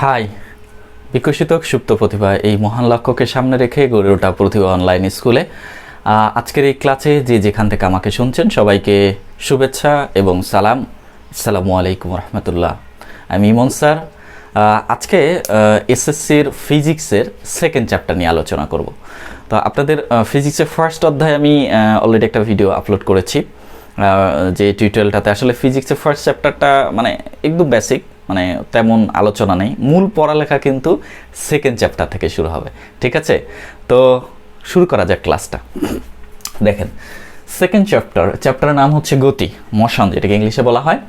High, বিকশিত সুপ্ত প্রতিভা এই মহান লক্ষ্যকে সামনে রেখে গড়ে ওঠা প্রতিভা অনলাইন স্কুলে আজকের এই ক্লাসে যে যেখান থেকে আমাকে শুনছেন সবাইকে শুভেচ্ছা এবং সালাম। আসসালামু আলাইকুম রহমতুল্লাহ। আমি ইমন স্যার। আজকে এসএসসির ফিজিক্সের সেকেন্ড চ্যাপ্টার নিয়ে আলোচনা করব। তো আপনাদের ফিজিক্সের ফার্স্ট অধ্যায় আমি অলরেডি একটা ভিডিও আপলোড করেছি, যে টিউটোরিয়ালটাতে আসলে ফিজিক্সের ফার্স্ট চ্যাপ্টারটা মানে একদম বেসিক, মানে তেমন আলোচনা নেই। মূল পড়ালেখা কিন্তু সেকেন্ড চ্যাপ্টার থেকে শুরু হবে, ঠিক আছে? তো শুরু করা যাক ক্লাসটা। দেখেন, সেকেন্ড চ্যাপ্টারের নাম হচ্ছে গতি, মোশন, যেটাকে ইংলিশে বলা হয়।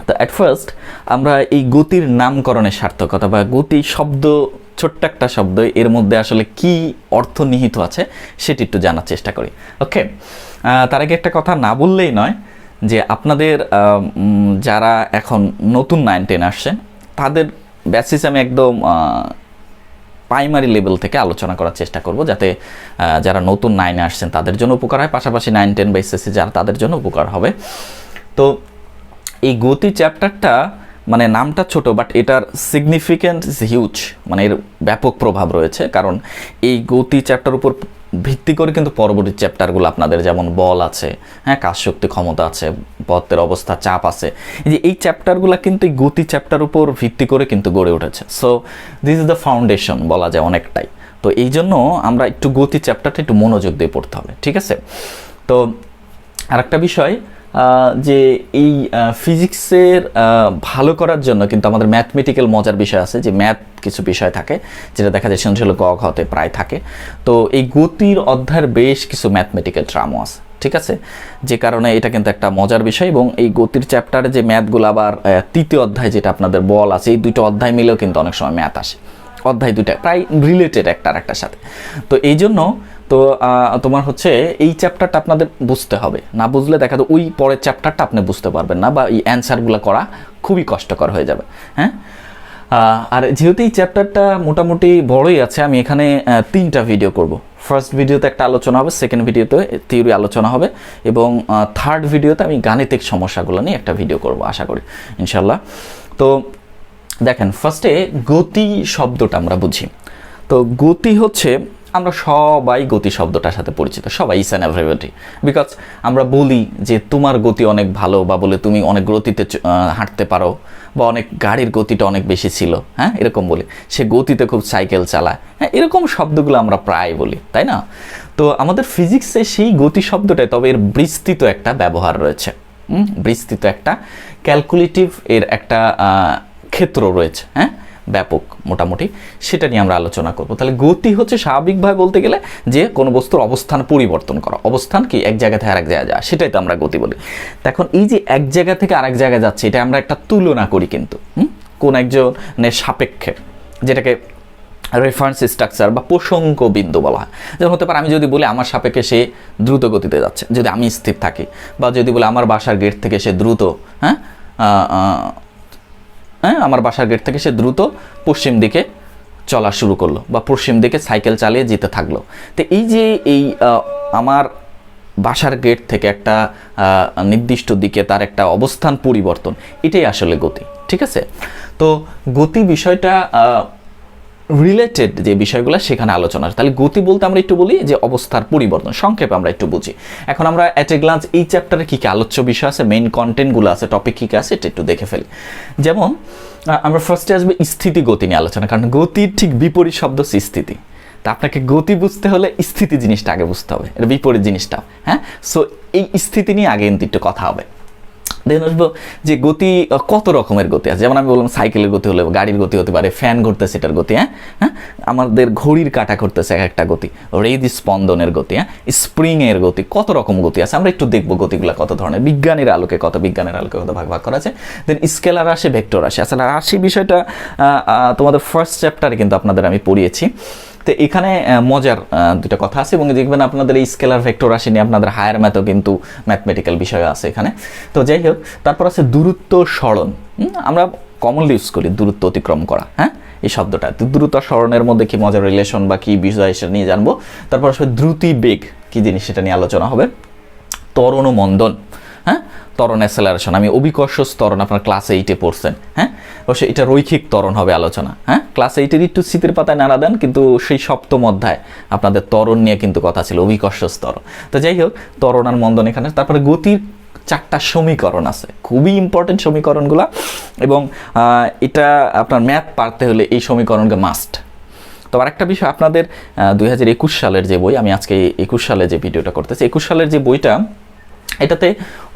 তো অ্যাট ফার্স্ট আমরা এই গতির নামকরণের সার্থকতা বা গতি শব্দ, ছোট্ট একটা শব্দ, এর মধ্যে আসলে কি অর্থ নিহিত আছে সেটি একটু জানার চেষ্টা করি। ওকে, তার আগে একটা কথা না বললেই নয়, যে আপনাদের যারা এখন নতুন 9-10 আসছেন তাদের বেসিস আমি একদম প্রাইমারি লেভেল থেকে আলোচনা করার চেষ্টা করব, যাতে যারা নতুন 9-এ আসছেন তাদের জন্য উপকার হয়, পাশাপাশি 9-10 বা এসএসসি যারা তাদের জন্য উপকার হবে। তো এই গতি চ্যাপ্টারটা মানে নামটা ছোট, বাট এটার সিগনিফিকেন্স হিউজ, মানে এর ব্যাপক প্রভাব রয়েছে। কারণ এই গতি চ্যাপ্টার উপর ভিত্তি করে কিন্তু পরবর্তী চ্যাপ্টারগুলো আপনাদের, যেমন বল আছে, হ্যাঁ, কাজ শক্তি ক্ষমতা আছে, পথের অবস্থা, চাপ আছে, এই চ্যাপ্টারগুলো কিন্তু এই গতি চ্যাপ্টার উপর ভিত্তি করে কিন্তু গড়ে উঠেছে। So this is the foundation বলা যায় অনেকটাই। তো এই জন্য আমরা একটু গতি চ্যাপ্টারটা একটু মনোযোগ দিয়ে পড়তে হবে, ঠিক আছে? তো আরেকটা বিষয়, যে এই ফিজিক্সের ভালো করার জন্য কিন্তু আমাদের ম্যাথমেটিক্যাল মজার বিষয় আছে, যে ম্যাথ কিছু বিষয় থাকে যেটা দেখা যায় সৃজনশীল ক খতে প্রায় থাকে। তো এই গতির অধ্যায়ের বেশ কিছু ম্যাথমেটিক্যাল ট্রামও আছে, ঠিক আছে? যে কারণে এটা কিন্তু একটা মজার বিষয়। এবং এই গতির চ্যাপ্টারে যে ম্যাথগুলো, আবার তৃতীয় অধ্যায় যেটা আপনাদের বল আছে, এই দুটো অধ্যায় মিলেও কিন্তু অনেক সময় ম্যাথ আসে। অধ্যায় দুইটা প্রায় রিলেটেড একটা আর একটার সাথে। তো এই জন্য তো তোমার হচ্ছে এই চ্যাপ্টারটা আপনাদের বুঝতে হবে, না বুঝলে দেখা যায় ওই পরের চ্যাপ্টারটা আপনি বুঝতে পারবেন না, বা এই অ্যান্সারগুলো করা খুবই কষ্টকর হয়ে যাবে, হ্যাঁ। আর যেহেতু এই চ্যাপ্টারটা মোটামুটি বড়ই আছে, আমি এখানে 3টা ভিডিও করব। ফার্স্ট ভিডিওতে একটা আলোচনা হবে, সেকেন্ড ভিডিওতে থিওরি আলোচনা হবে, এবং থার্ড ভিডিওতে আমি গাণিতিক সমস্যাগুলো নিয়ে একটা ভিডিও করব আশা করি ইনশাল্লাহ। তো দেখেন, ফার্স্টে গতি শব্দটা আমরা বুঝি। তো গতি হচ্ছে, আমরা সবাই গতি শব্দটার সাথে পরিচিত, সবাই, ইস অ্যান্ড এভরিবডি। বিকজ আমরা বলি যে তোমার গতি অনেক ভালো, বা বলে তুমি অনেক গতিতে হাঁটতে পারো, বা অনেক গাড়ির গতিটা অনেক বেশি ছিল, হ্যাঁ, এরকম বলি। সে গতিতে খুব সাইকেল চালায়, হ্যাঁ, এরকম শব্দগুলো আমরা প্রায় বলি, তাই না? তো আমাদের ফিজিক্সে সেই গতি শব্দটায় তবে এর বিস্তৃত একটা ব্যবহার রয়েছে, বিস্তৃত একটা ক্যালকুলেটিভ এর একটা ক্ষেত্র রয়েছে, হ্যাঁ, ব্যাপক মোটামুটি। সেটা নিয়ে আমরা আলোচনা করব। তাহলে গতি হচ্ছে স্বাভাবিকভাবে বলতে গেলে যে কোনো বস্তুর অবস্থান পরিবর্তন করা। অবস্থান কি, এক জায়গা থেকে আরেক জায়গায় যাওয়া, সেটাই তো আমরা গতি বলি। এখন এই যে এক জায়গা থেকে আরেক জায়গায় যাচ্ছে, এটা আমরা একটা তুলনা করি কিন্তু কোন একজনের সাপেক্ষে, যেটাকে রেফারেন্স স্ট্রাকচার বা প্রসঙ্গ বিন্দু বলা হয়। যেমন হতে পারে আমি যদি বলি আমার সাপেক্ষে সে দ্রুত গতিতে যাচ্ছে, যদি আমি স্থির থাকি, বা যদি বলি আমার বাসার গেট থেকে সে দ্রুত, আমার বাসার গেট থেকে সে দ্রুত পশ্চিম দিকে চলা শুরু করলো, বা পশ্চিম দিকে সাইকেল চালিয়ে যেতে থাকলো। তো এই যে এই আমার বাসার গেট থেকে একটা নির্দিষ্ট দিকে তার একটা অবস্থান পরিবর্তন, এটাই আসলে গতি, ঠিক আছে? তো গতি বিষয়টা রিলেটেড যে বিষয়গুলো সেখানে আলোচনা। তাহলে গতি বলতে আমরা একটু বলি যে অবস্থার পরিবর্তন, সংক্ষেপে আমরা একটু বুঝি। এখন আমরা অ্যাট এ গ্লান্স এই চ্যাপ্টারে কী কী আলোচ্য বিষয় আছে, মেইন কন্টেন্টগুলো আছে, টপিক কী কী আছে, এটা একটু দেখে ফেলি। যেমন আমরা ফার্স্টে আসবে স্থিতি গতি নিয়ে আলোচনা, কারণ গতির ঠিক বিপরীত শব্দ হচ্ছে স্থিতি। তা আপনাকে গতি বুঝতে হলে স্থিতি জিনিসটা আগে বুঝতে হবে, এটা বিপরীত জিনিসটা, হ্যাঁ। সো এই স্থিতি নিয়ে আগে কিন্তু একটু কথা হবে। দেখুন আসবো যে গতি কত রকমের গতি আছে। যেমন আমি বললাম সাইকেলের গতি হলে, গাড়ির গতি হতে পারে, ফ্যান ঘুরতেছে এটার গতি, হ্যাঁ, আমাদের ঘড়ির কাঁটা ঘুরতেছে একটা গতি, হৃদ স্পন্দনের গতি, হ্যাঁ, স্প্রিংয়ের গতি, কত রকম গতি আছে আমরা একটু দেখবো গতিগুলো কত ধরনের, বিজ্ঞানের আলোকে কত ভাগ ভাগ করা আছে। দেন স্কেলার রাশি, ভেক্টর রাশি। আসলে রাশি বিষয়টা তোমাদের ফার্স্ট চ্যাপ্টারে কিন্তু আপনাদের আমি পড়িয়েছি। তো এখানে মজার দুটো কথা আছে, এবং দেখবেন আপনাদের এই স্কেলার ভেক্টর রাশি নিয়ে আপনাদের হায়ার ম্যাথও কিন্তু ম্যাথমেটিক্যাল বিষয় আছে এখানে। তো যাই হোক, তারপর আছে দূরত্ব সরণ। আমরা কমনলি ইউজ করি দূরত্ব অতিক্রম করা, হ্যাঁ, এই শব্দটা। দূরত্ব সরণের মধ্যে কি মজার রিলেশন বা কি বিষয় সেটা নিয়ে জানবো। তারপর আসলে দ্রুতি বেগ কি জিনিস সেটা নিয়ে আলোচনা হবে। ত্বরণ ও মন্দন, হ্যাঁ, ত্বরণ অ্যাসেলারেশন, আমি অভিকর্ষ ত্বরণ আপনার ক্লাস 8-এ পড়ছেন। হ্যাঁ, অবশ্যই এটা রৈখিক ত্বরণ হবে আলোচনা। হ্যাঁ, ক্লাস 8-এর একটু স্মৃতির পাতায় নাড়া দেন, কিন্তু সেই সপ্তম অধ্যায় আপনাদের ত্বরণ নিয়ে কিন্তু কথা ছিল, অভিকর্ষ ত্বরণ। তো যাই হোক, ত্বরণ আর মন্দন এখানে। তারপরে গতির 4টা সমীকরণ আছে, খুবই ইম্পর্টেন্ট সমীকরণগুলো, এবং এটা আপনার ম্যাথ পারতে হলে এই সমীকরণকে মাস্ট। তো আরেকটা বিষয়, আপনাদের 2021 সালের যে বই, আমি আজকে 21 সালে যে ভিডিওটা করতেছি, 21 সালের যে বইটা, এটাতে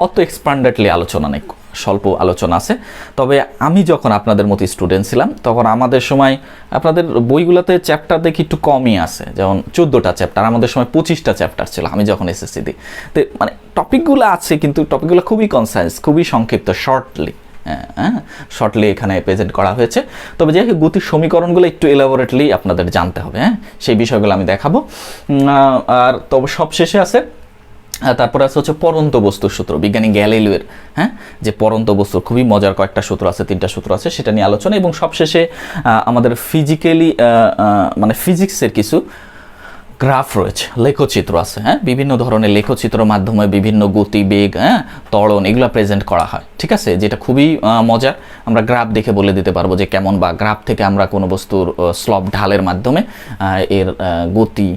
অত এক্সপ্যান্ডেডলি আলোচনা নেই, স্বল্প আলোচনা আছে। তবে আমি যখন আপনাদের মতো স্টুডেন্ট ছিলাম, তখন আমাদের সময় আপনাদের বইগুলোতে চ্যাপ্টার দেখি একটু কমই আছে, যেমন 14টা চ্যাপ্টার, আমাদের সময় 25টা চ্যাপ্টার ছিল আমি যখন এসএসসি দিই। তো মানে টপিকগুলো আছে, কিন্তু টপিকগুলো খুবই কনসাইজ, খুবই সংক্ষিপ্ত, শর্টলি এখানে প্রেজেন্ট করা হয়েছে। তবে যাই হোক, গতির সমীকরণগুলো একটু এলাবোরেটলি আপনাদের জানতে হবে। হ্যাঁ, সেই বিষয়গুলো আমি দেখাবো। আর তবে সবশেষে আছে, তারপরে আছে হচ্ছে পরন্ত বস্তুর সূত্র, বিজ্ঞানী গ্যালিলিওর। হ্যাঁ, যে পরন্ত বস্তু, খুবই মজার কয়েকটা সূত্র আছে, 3টা সূত্র আছে, সেটা নিয়ে আলোচনা। এবং সবশেষে আমাদের মানে ফিজিক্সের কিছু গ্রাফ রয়েছে, লেখচিত্র আছে। হ্যাঁ, বিভিন্ন ধরনের লেখচিত্র মাধ্যমে বিভিন্ন গতি, বেগ, ত্বরণ এগুলো প্রেজেন্ট করা হয়। ঠিক আছে, যেটা খুবই মজার। আমরা গ্রাফ দেখে বলে দিতে পারবো যে কেমন, বা গ্রাফ থেকে আমরা কোনো বস্তুর স্লপ ঢালের মাধ্যমে এর গতি,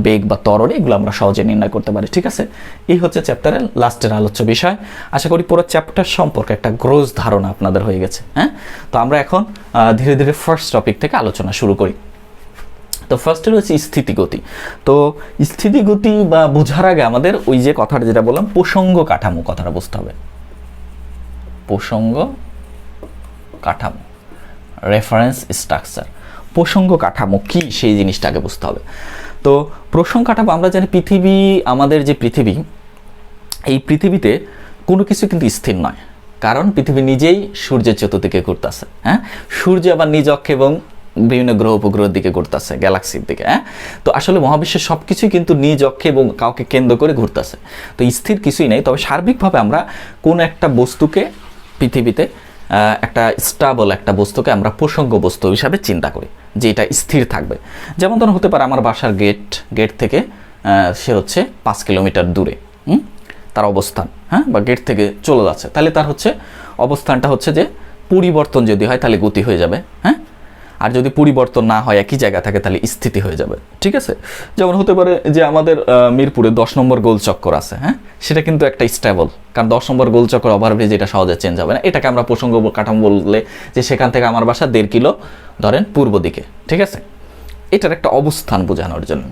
বেগ বা ত্বরণ এগুলো আমরা সহজে নির্ণয় করতে পারি। ঠিক আছে, এই হচ্ছে চ্যাপ্টারের লাস্টের আলোচ্য বিষয়। আশা করি পুরো চ্যাপ্টার সম্পর্কে একটা গ্রোস ধারণা আপনাদের হয়ে গেছে। হ্যাঁ, তো আমরা এখন ধীরে ধীরে ফার্স্ট টপিক থেকে আলোচনা শুরু করি। তো ফার্স্টে রয়েছে স্থিতিগতি। তো স্থিতিগতি বা বোঝার আগে আমাদের ওই যে কথাটা যেটা বললাম, প্রসঙ্গ কাঠামো, কথাটা বুঝতে হবে। প্রসঙ্গ কাঠামো, রেফারেন্স স্ট্রাকচার। প্রসঙ্গ কাঠামো কি, সেই জিনিসটা আগে বুঝতে হবে। তো প্রসঙ্গ কাঠামো, আমরা জানি পৃথিবী, আমাদের যে পৃথিবী, এই পৃথিবীতে কোনো কিছু কিন্তু স্থির নয়, কারণ পৃথিবী নিজেই সূর্যের চতুর্দিকে ঘুরতেছে। হ্যাঁ, সূর্য আবার নিজ অক্ষে এবং বিভিন্ন গ্রহ উপগ্রহের দিকে ঘুরতেছে, গ্যালাক্সির দিকে। তো আসলে মহাবিশ্বের সব কিছুই কিন্তু নিজ অক্ষে এবং কাউকে কেন্দ্র করে ঘুরতেছে। তো স্থির কিছুই নেই। তবে সার্বিকভাবে আমরা কোনো একটা বস্তুকে, পৃথিবীতে একটা স্টেবল একটা বস্তুকে আমরা প্রসঙ্গ বস্তু হিসাবে চিন্তা করি, যে এটা স্থির থাকবে। যেমন ধরুন হতে পারে আমার বাসার গেট থেকে সে হচ্ছে 5 কিলোমিটার দূরে, তার অবস্থান, বা গেট থেকে চলে যাচ্ছে, তাহলে তার হচ্ছে অবস্থানটা হচ্ছে যে পরিবর্তন যদি হয় তাহলে গতি হয়ে যাবে। আর যদি পরিবর্তন না হয়, একই জায়গা থাকে, তাহলে স্থিতি হয়ে যাবে। ঠিক আছে, যেমন হতে পারে যে আমাদের মিরপুরে 10 নম্বর গোলচক্কর আছে। সেটা কিন্তু একটা স্টেবল, কারণ 10 নম্বর গোলচক্কর ওভারব্রিজ, এটা সহজে চেঞ্জ হবে না। এটাকে আমরা প্রসঙ্গ কাঠামো বললে, যে সেখান থেকে আমার বাসা 1.5 কিলো ধরেন পূর্ব দিকে। ঠিক আছে, এটার একটা অবস্থান বোঝানোর জন্য।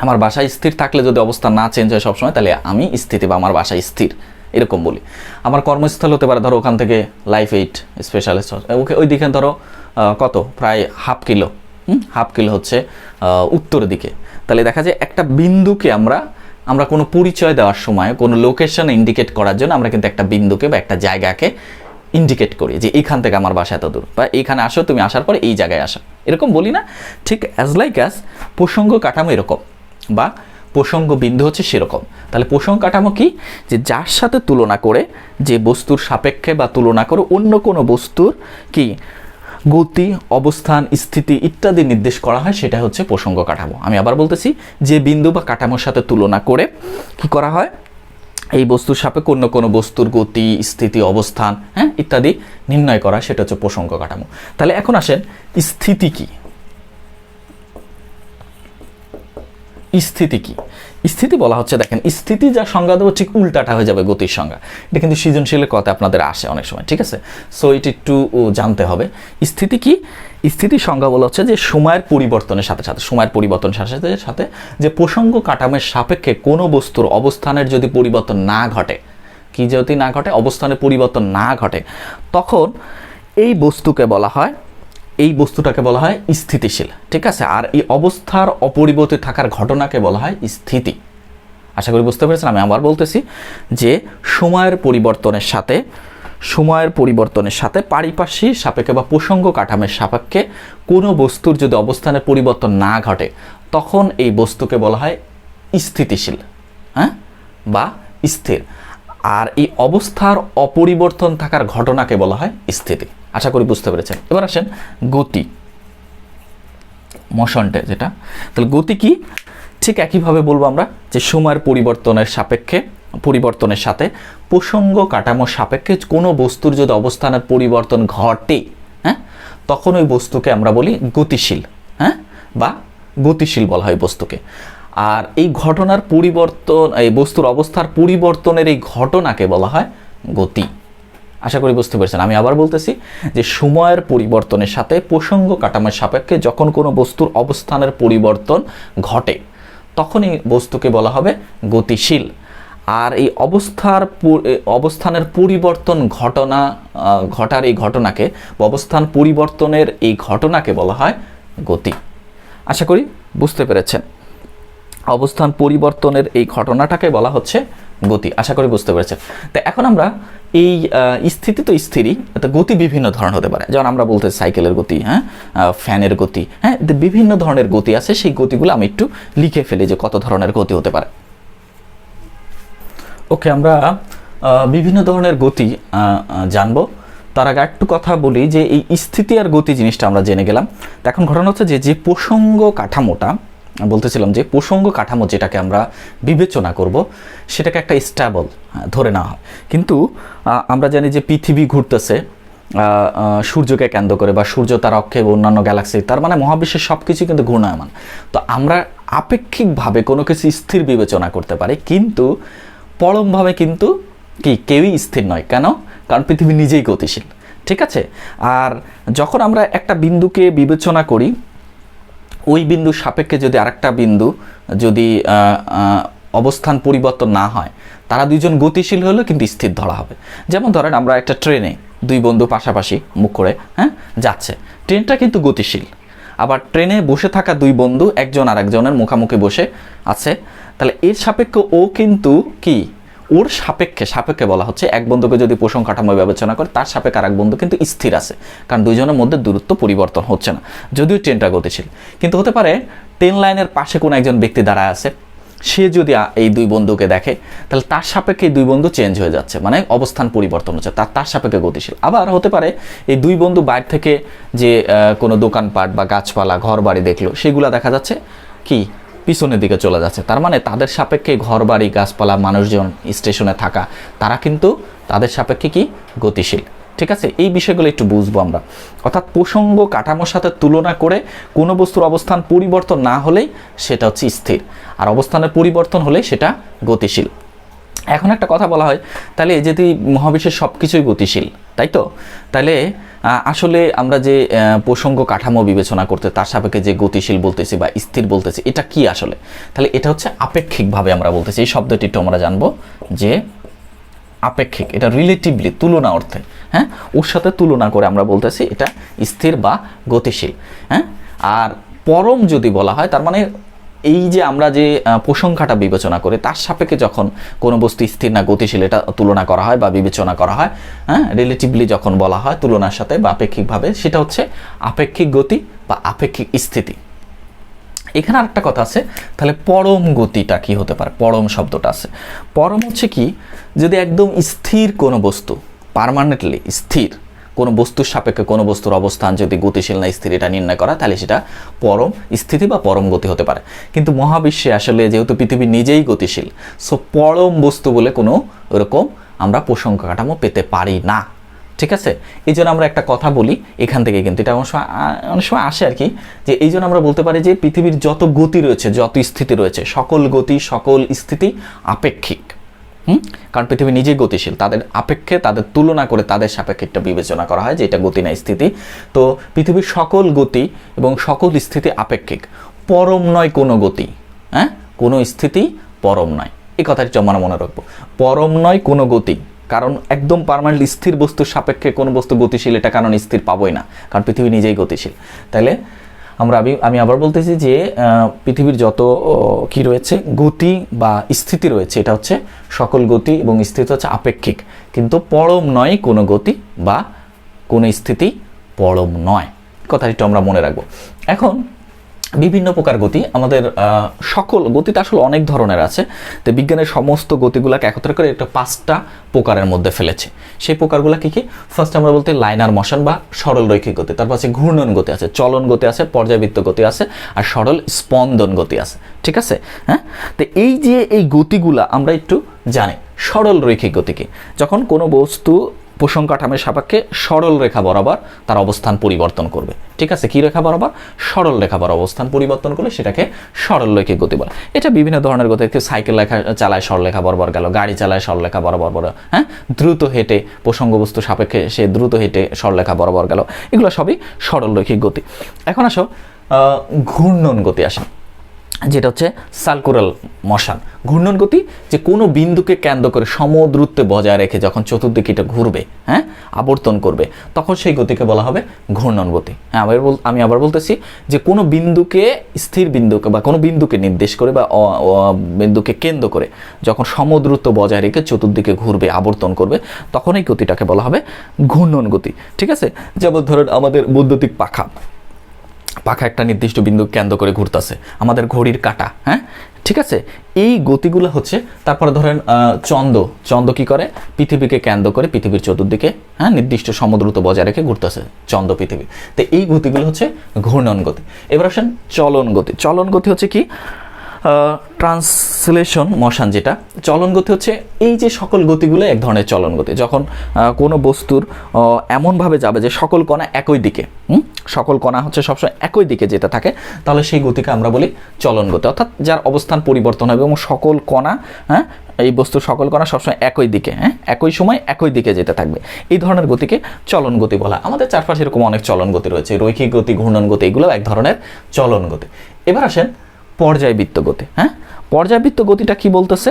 আমার বাসায় স্থির থাকলে যদি অবস্থান না চেঞ্জ হয় সবসময়, তাহলে আমি স্থিতি বা আমার বাসায় স্থির, এরকম বলি। আমার কর্মস্থল হতে পারে, ধরো ওখান থেকে লাইফ 8 স্পেশালিস্ট, ওকে ওই দিকে ধরো কত, প্রায় হাফ কিলো হচ্ছে উত্তর দিকে। তাহলে দেখা যায় একটা বিন্দুকে আমরা কোনো পরিচয় দেওয়ার সময়, কোনো লোকেশন ইন্ডিকেট করার জন্য আমরা কিন্তু একটা বিন্দুকে বা একটা জায়গাকে ইন্ডিকেট করি, যে এইখান থেকে আমার বাসা এত দূর, বা এইখানে আসো, তুমি আসার পরে এই জায়গায় আসো, এরকম বলি না? ঠিক অ্যাজ প্রসঙ্গ কাঠামো এরকম, বা প্রসঙ্গ বিন্দু হচ্ছে সেরকম। তাহলে প্রসঙ্গ কাঠামো কি, যে যার সাথে তুলনা করে, যে বস্তুর সাপেক্ষে বা তুলনা করে অন্য কোনো বস্তুর কি গতি, অবস্থান, স্থিতি ইত্যাদি নির্দেশ করা হয়, সেটা হচ্ছে প্রসঙ্গ কাঠামো। আমি আবার বলতেছি, যে বিন্দু বা কাঠামোর সাথে তুলনা করে কি করা হয়, এই বস্তুর সাপেক্ষে অন্য কোনো বস্তুর গতি, স্থিতি, অবস্থান ইত্যাদি নির্ণয় করা, সেটা হচ্ছে প্রসঙ্গ কাঠামো। তাহলে এখন আসেন, স্থিতি কি? স্থিতি কি? স্থিতি বলা হচ্ছে, দেখেন, স্থিতি যা সংজ্ঞা দেবো ঠিক উল্টাটা হয়ে যাবে গতির সংজ্ঞা। এটা কিন্তু সৃজনশীলের কথা আপনাদের আসে অনেক সময়। ঠিক আছে, সো এটা একটু জানতে হবে। স্থিতি কি? স্থিতির সংজ্ঞা বলা হচ্ছে যে সময়ের পরিবর্তনের সাথে সাথে যে প্রসঙ্গ কাঠামোর সাপেক্ষে কোনো বস্তুর অবস্থানের যদি পরিবর্তন না ঘটে, কি যদি না ঘটে, অবস্থানের পরিবর্তন না ঘটে, তখন এই বস্তুটাকে বলা হয় স্থিতিশীল। ঠিক আছে, আর এই অবস্থার অপরিবর্তিত থাকার ঘটনাকে বলা হয় স্থিতি। আশা করি বুঝতে পেরেছেন। আমি আবার বলতেছি, যে সময়ের পরিবর্তনের সাথে পারিপার্শ্বিক সাপেক্ষে বা প্রসঙ্গ কাঠামোর সাপেক্ষে কোনো বস্তুর যদি অবস্থানের পরিবর্তন না ঘটে, তখন এই বস্তুকে বলা হয় স্থিতিশীল, বা স্থির। আর এই অবস্থার অপরিবর্তন থাকার ঘটনাকে বলা হয় স্থিতি। আশা করি বুঝতে পেরেছেন। এবার আসেন গতি, মোশনটা যেটা। তাহলে গতি কি? ঠিক একইভাবে বলবো আমরা, যে সময়ের পরিবর্তনের সাপেক্ষে পরিবর্তনের সাথে প্রসঙ্গ কাঠামো সাপেক্ষে কোনো বস্তুর যদি অবস্থানের পরিবর্তন ঘটে, হ্যাঁ, তখন ওই বস্তুকে আমরা বলি গতিশীল, হ্যাঁ, বা গতিশীল বলা হয় বস্তুকে। আর এই ঘটনার পরিবর্তন, এই বস্তুর অবস্থার পরিবর্তনের এই ঘটনাকে বলা হয় গতি। আশা করি বুঝতে পেরেছেন। আমি আবার বলতেছি যে সময়ের পরিবর্তনের সাথে প্রসঙ্গ কাঠামোর সাপেক্ষে যখন কোনো বস্তুর অবস্থানের পরিবর্তন ঘটে তখন এই বস্তুকে বলা হবে গতিশীল। আর এই অবস্থানের পরিবর্তন ঘটার এই ঘটনাকে বা অবস্থান পরিবর্তনের এই ঘটনাকে বলা হয় গতি। আশা করি বুঝতে পেরেছেন। অবস্থান পরিবর্তনের এই ঘটনাটাকে বলা হচ্ছে গতি। আশা করি বুঝতে পেরেছেন। তো এখন আমরা এই স্থিতি তো স্থিরই, তো গতি বিভিন্ন ধরনের হতে পারে। যেমন আমরা বলতে সাইকেলের গতি, হ্যাঁ, ফ্যানের গতি, হ্যাঁ, বিভিন্ন ধরনের গতি আছে। সেই গতিগুলো আমি একটু লিখে ফেলি যে কত ধরনের গতি হতে পারে। ওকে, আমরা বিভিন্ন ধরনের গতি জানবো। তার আগে একটু কথা বলি যে এই স্থিতি আর গতি জিনিসটা আমরা জেনে গেলাম। তো এখন ঘটনা হচ্ছে যে প্রসঙ্গ কাঠামোটা বলতেছিলাম, যে প্রসঙ্গ কাঠামো যেটাকে আমরা বিবেচনা করব সেটাকে একটা স্ট্যাবল ধরে নেওয়া হয়। কিন্তু আমরা জানি যে পৃথিবী ঘুরতেছে সূর্যকে কেন্দ্র করে, বা সূর্য তার অক্ষে বা অন্যান্য গ্যালাক্সি, তার মানে মহাবিশ্বের সব কিছু কিন্তু ঘূর্ণায়মান। তো আমরা আপেক্ষিকভাবে কোনো কিছু স্থির বিবেচনা করতে পারি, কিন্তু পরমভাবে কিন্তু কেউই স্থির নয়। কেন? কারণ পৃথিবী নিজেই গতিশীল। ঠিক আছে। আর যখন আমরা একটা বিন্দুকে বিবেচনা করি, ওই বিন্দুর সাপেক্ষে যদি আরেকটা বিন্দু যদি অবস্থান পরিবর্তন না হয়, তারা দুইজন গতিশীল হলেও কিন্তু স্থির ধরা হবে। যেমন ধরেন আমরা একটা ট্রেনে দুই বন্ধু পাশাপাশি মুখ করে, হ্যাঁ, যাচ্ছে, ট্রেনটা কিন্তু গতিশীল। আবার ট্রেনে বসে থাকা দুই বন্ধু একজন আরেকজনের মুখামুখি বসে আছে, তাহলে এর সাপেক্ষে ও কিন্তু কি, ওর সাপেক্ষে বলা হচ্ছে, এক বন্ধুকে যদি প্রসঙ্গ কাঠামো বিবেচনা করে তার সাপেক্ষে আরেক বন্ধু কিন্তু স্থির আছে, কারণ দুইজনের মধ্যে দূরত্ব পরিবর্তন হচ্ছে না, যদিও ট্রেনটা গতিশীল। কিন্তু হতে পারে ট্রেন লাইনের পাশে কোনো একজন ব্যক্তি দাঁড়ায় আছে, সে যদি এই দুই বন্ধুকে দেখে, তাহলে তার সাপেক্ষে এই দুই বন্ধু চেঞ্জ হয়ে যাচ্ছে, মানে অবস্থান পরিবর্তন হচ্ছে, তার সাপেক্ষে গতিশীল। আবার হতে পারে এই দুই বন্ধু বাইরে থেকে যে কোনো দোকানপাট বা গাছপালা ঘর বাড়ি দেখলো, সেগুলো দেখা যাচ্ছে কি পিছনের দিকে চলে যাচ্ছে, তার মানে তাদের সাপেক্ষে ঘর বাড়ি গাছপালা মানুষজন স্টেশনে থাকা, তারা কিন্তু তাদের সাপেক্ষে কি গতিশীল। ঠিক আছে, এই বিষয়গুলো একটু বুঝবো আমরা। অর্থাৎ প্রসঙ্গ কাঠামোর সাথে তুলনা করে কোনো বস্তুর অবস্থান পরিবর্তন না হলেই সেটা হচ্ছে স্থির, আর অবস্থানের পরিবর্তন হলেই সেটা গতিশীল। এখন একটা কথা বলা হয়, তাহলে যদি মহাবিশ্বের সব কিছুই গতিশীল, তাই তো, তাহলে আসলে আমরা যে প্রসঙ্গ কাঠামো বিবেচনা করতে তার সাপেক্ষে যে গতিশীল বলতেছি বা স্থির বলতেছি, এটা কি আসলে? তাহলে এটা হচ্ছে আপেক্ষিকভাবে আমরা বলতেছি। এই শব্দটি একটু আমরা জানবো যে আপেক্ষিক, এটা রিলেটিভলি, তুলনা অর্থে, হ্যাঁ, ওর সাথে তুলনা করে আমরা বলতেছি এটা স্থির বা গতিশীল। হ্যাঁ, আর পরম যদি বলা হয়, তার মানে এই যে আমরা যে প্রসংখ্যাটা বিবেচনা করি তার সাপেক্ষে যখন কোনো বস্তু স্থির না গতিশীল এটা তুলনা করা হয় বা বিবেচনা করা হয়, হ্যাঁ, রিলেটিভলি যখন বলা হয় তুলনার সাথে বা আপেক্ষিকভাবে, সেটা হচ্ছে আপেক্ষিক গতি বা আপেক্ষিক স্থিতি। এখানে আরেকটা কথা আছে, তাহলে পরম গতিটা কি হতে পারে? পরম শব্দটা আছে। পরম হচ্ছে কি, যদি একদম স্থির কোনো বস্তু, পার্মানেন্টলি স্থির কোনো বস্তুর সাপেক্ষে কোনো বস্তুর অবস্থান যদি গতিশীল না স্থির এটা নির্ণয় করা, তাহলে সেটা পরম স্থিতি বা পরম গতি হতে পারে। কিন্তু মহাবিশ্বে আসলে যেহেতু পৃথিবী নিজেই গতিশীল, সো পরম বস্তু বলে কোনো এরকম আমরা প্রসঙ্গ কাঠামো পেতে পারি না। ঠিক আছে, এই জন্য আমরা একটা কথা বলি এখান থেকে, কিন্তু এটা অনেক সময় আসে আর কি, যে এই জন্য আমরা বলতে পারি যে পৃথিবীর যত গতি রয়েছে, যত স্থিতি রয়েছে, সকল গতি সকল স্থিতি আপেক্ষিক। কারণ পৃথিবী নিজেই গতিশীল, তাদের আপেক্ষে, তাদের তুলনা করে তাদের সাপেক্ষে একটা বিবেচনা করা হয় যে এটা গতি না স্থিতি। তো পৃথিবীর সকল গতি এবং সকল স্থিতি আপেক্ষিক, পরম নয় কোনো গতি, হ্যাঁ, কোনো স্থিতি পরম নয়, এই কথাটি আমরা মনে রাখবো। পরম নয় কোনো গতি, কারণ একদম পার্মানেন্ট স্থির বস্তুর সাপেক্ষে কোনো বস্তু গতিশীল এটা কারণ স্থির পাবোই না, কারণ পৃথিবী নিজেই গতিশীল। তাহলে আমি আবার বলতেছি যে পৃথিবীর যত কি রয়েছে গতি বা স্থিতি রয়েছে, এটা হচ্ছে সকল গতি এবং স্থিতি হচ্ছে আপেক্ষিক, কিন্তু পরম নয় কোনো গতি বা কোনো স্থিতি পরম নয়, কথাটি আমরা মনে রাখবো। এখন বিভিন্ন প্রকার গতি, আমাদের সকল গতিতে আসলে অনেক ধরনের আছে, তো বিজ্ঞানের সমস্ত গতিগুলোকে একত্র করে একটা 5টা প্রকারের মধ্যে ফেলেছে। সেই প্রকারগুলো কি কি? ফার্স্ট আমরা বলতে লাইনার মোশন বা সরল রৈখিক গতি, তারপর আছে ঘূর্ণন গতি আছে, চলন গতি আছে, পর্যাবৃত্ত গতি আছে, আর সরল স্পন্দন গতি আছে। ঠিক আছে, হ্যাঁ, তো এই যে এই গতিগুলা আমরা একটু জানি। সরল রৈখিক গতিকে যখন কোনো বস্তু পোষণ কাঠামোর সাপেক্ষে সরল রেখা বরাবর তার অবস্থান পরিবর্তন করবে, ঠিক আছে, কি রেখা বরাবর? সরল রেখা বরাবর অবস্থান পরিবর্তন করলে সেটাকে সরল রৈখিক গতি বলে। এটা বিভিন্ন ধরনের গতি, সাইকেল রেখা চালায় সরলরেখা বরাবর গেল, গাড়ি চালায় সরলরেখা বরাবর, হ্যাঁ, দ্রুত হেঁটে প্রসঙ্গ বস্তু সাপেক্ষে সে দ্রুত হেঁটে সরলরেখা বরাবর গেল, এগুলো সবই সরল রৈখিক গতি। এখন আসো ঘূর্ণন গতি আসে, যেটা হচ্ছে সার্কুলার মোশন। ঘূর্ণন গতি যে কোনো বিন্দুকে কেন্দ্র করে সমদূরত্বে বজায় রেখে যখন চতুর্দিকে এটা ঘুরবে, হ্যাঁ, আবর্তন করবে, তখন সেই গতিকে বলা হবে ঘূর্ণন গতি। হ্যাঁ, আমি আবার বলতেছি যে কোনো বিন্দুকে স্থির বিন্দুকে বা কোনো বিন্দুকে নির্দেশ করে বা বিন্দুকে কেন্দ্র করে যখন সমদূরত্ব বজায় রেখে চতুর্দিকে ঘুরবে, আবর্তন করবে, তখন এই গতিটাকে বলা হবে ঘূর্ণন গতি, ঠিক আছে। যেমন ধরেন আমাদের বৈদ্যুতিক পাখা একটা নির্দিষ্ট বিন্দু কেন্দ্র করে ঘুরতেছে, আমাদের ঘড়ির কাঁটা, হ্যাঁ, ঠিক আছে। এই গতিগুলো হচ্ছে, তারপরে ধরেন চন্দ্র কি করে? পৃথিবীকে কেন্দ্র করে পৃথিবীর চতুর্দিকে, হ্যাঁ, নির্দিষ্ট সমদ্রুত বজায় রেখে ঘুরতেছে চন্দ্র পৃথিবী। তো এই গতিগুলো হচ্ছে ঘূর্ণন গতি। এবার আসেন চলন গতি। চলন গতি হচ্ছে কি? Translation motion. যেটা চলন গতি হচ্ছে এই যে সকল গতিগুলো এক ধরনের চলন গতি। যখন কোনো বস্তুর এমনভাবে যাবে যে সকল কণা একই দিকে, সকল কণা হচ্ছে সবসময় একই দিকে যেতে থাকে, তাহলে সেই গতিকে আমরা বলি চলন গতি। অর্থাৎ যার অবস্থান পরিবর্তন হবে এবং সকল কণা, হ্যাঁ, এই বস্তুর সকল কণা সবসময় একই দিকে, হ্যাঁ, একই সময় একই দিকে যেতে থাকবে, এই ধরনের গতিকে চলন গতি বলা। আমাদের চারপাশে এরকম অনেক চলন গতি রয়েছে, রৈখিক গতি, ঘূর্ণন গতি, এগুলো এক ধরনের চলন গতি। এবার আসেন পর্যায়বৃত্ত গতি। হ্যাঁ, পর্যায়বৃত্ত গতিটা কি বলতেছে?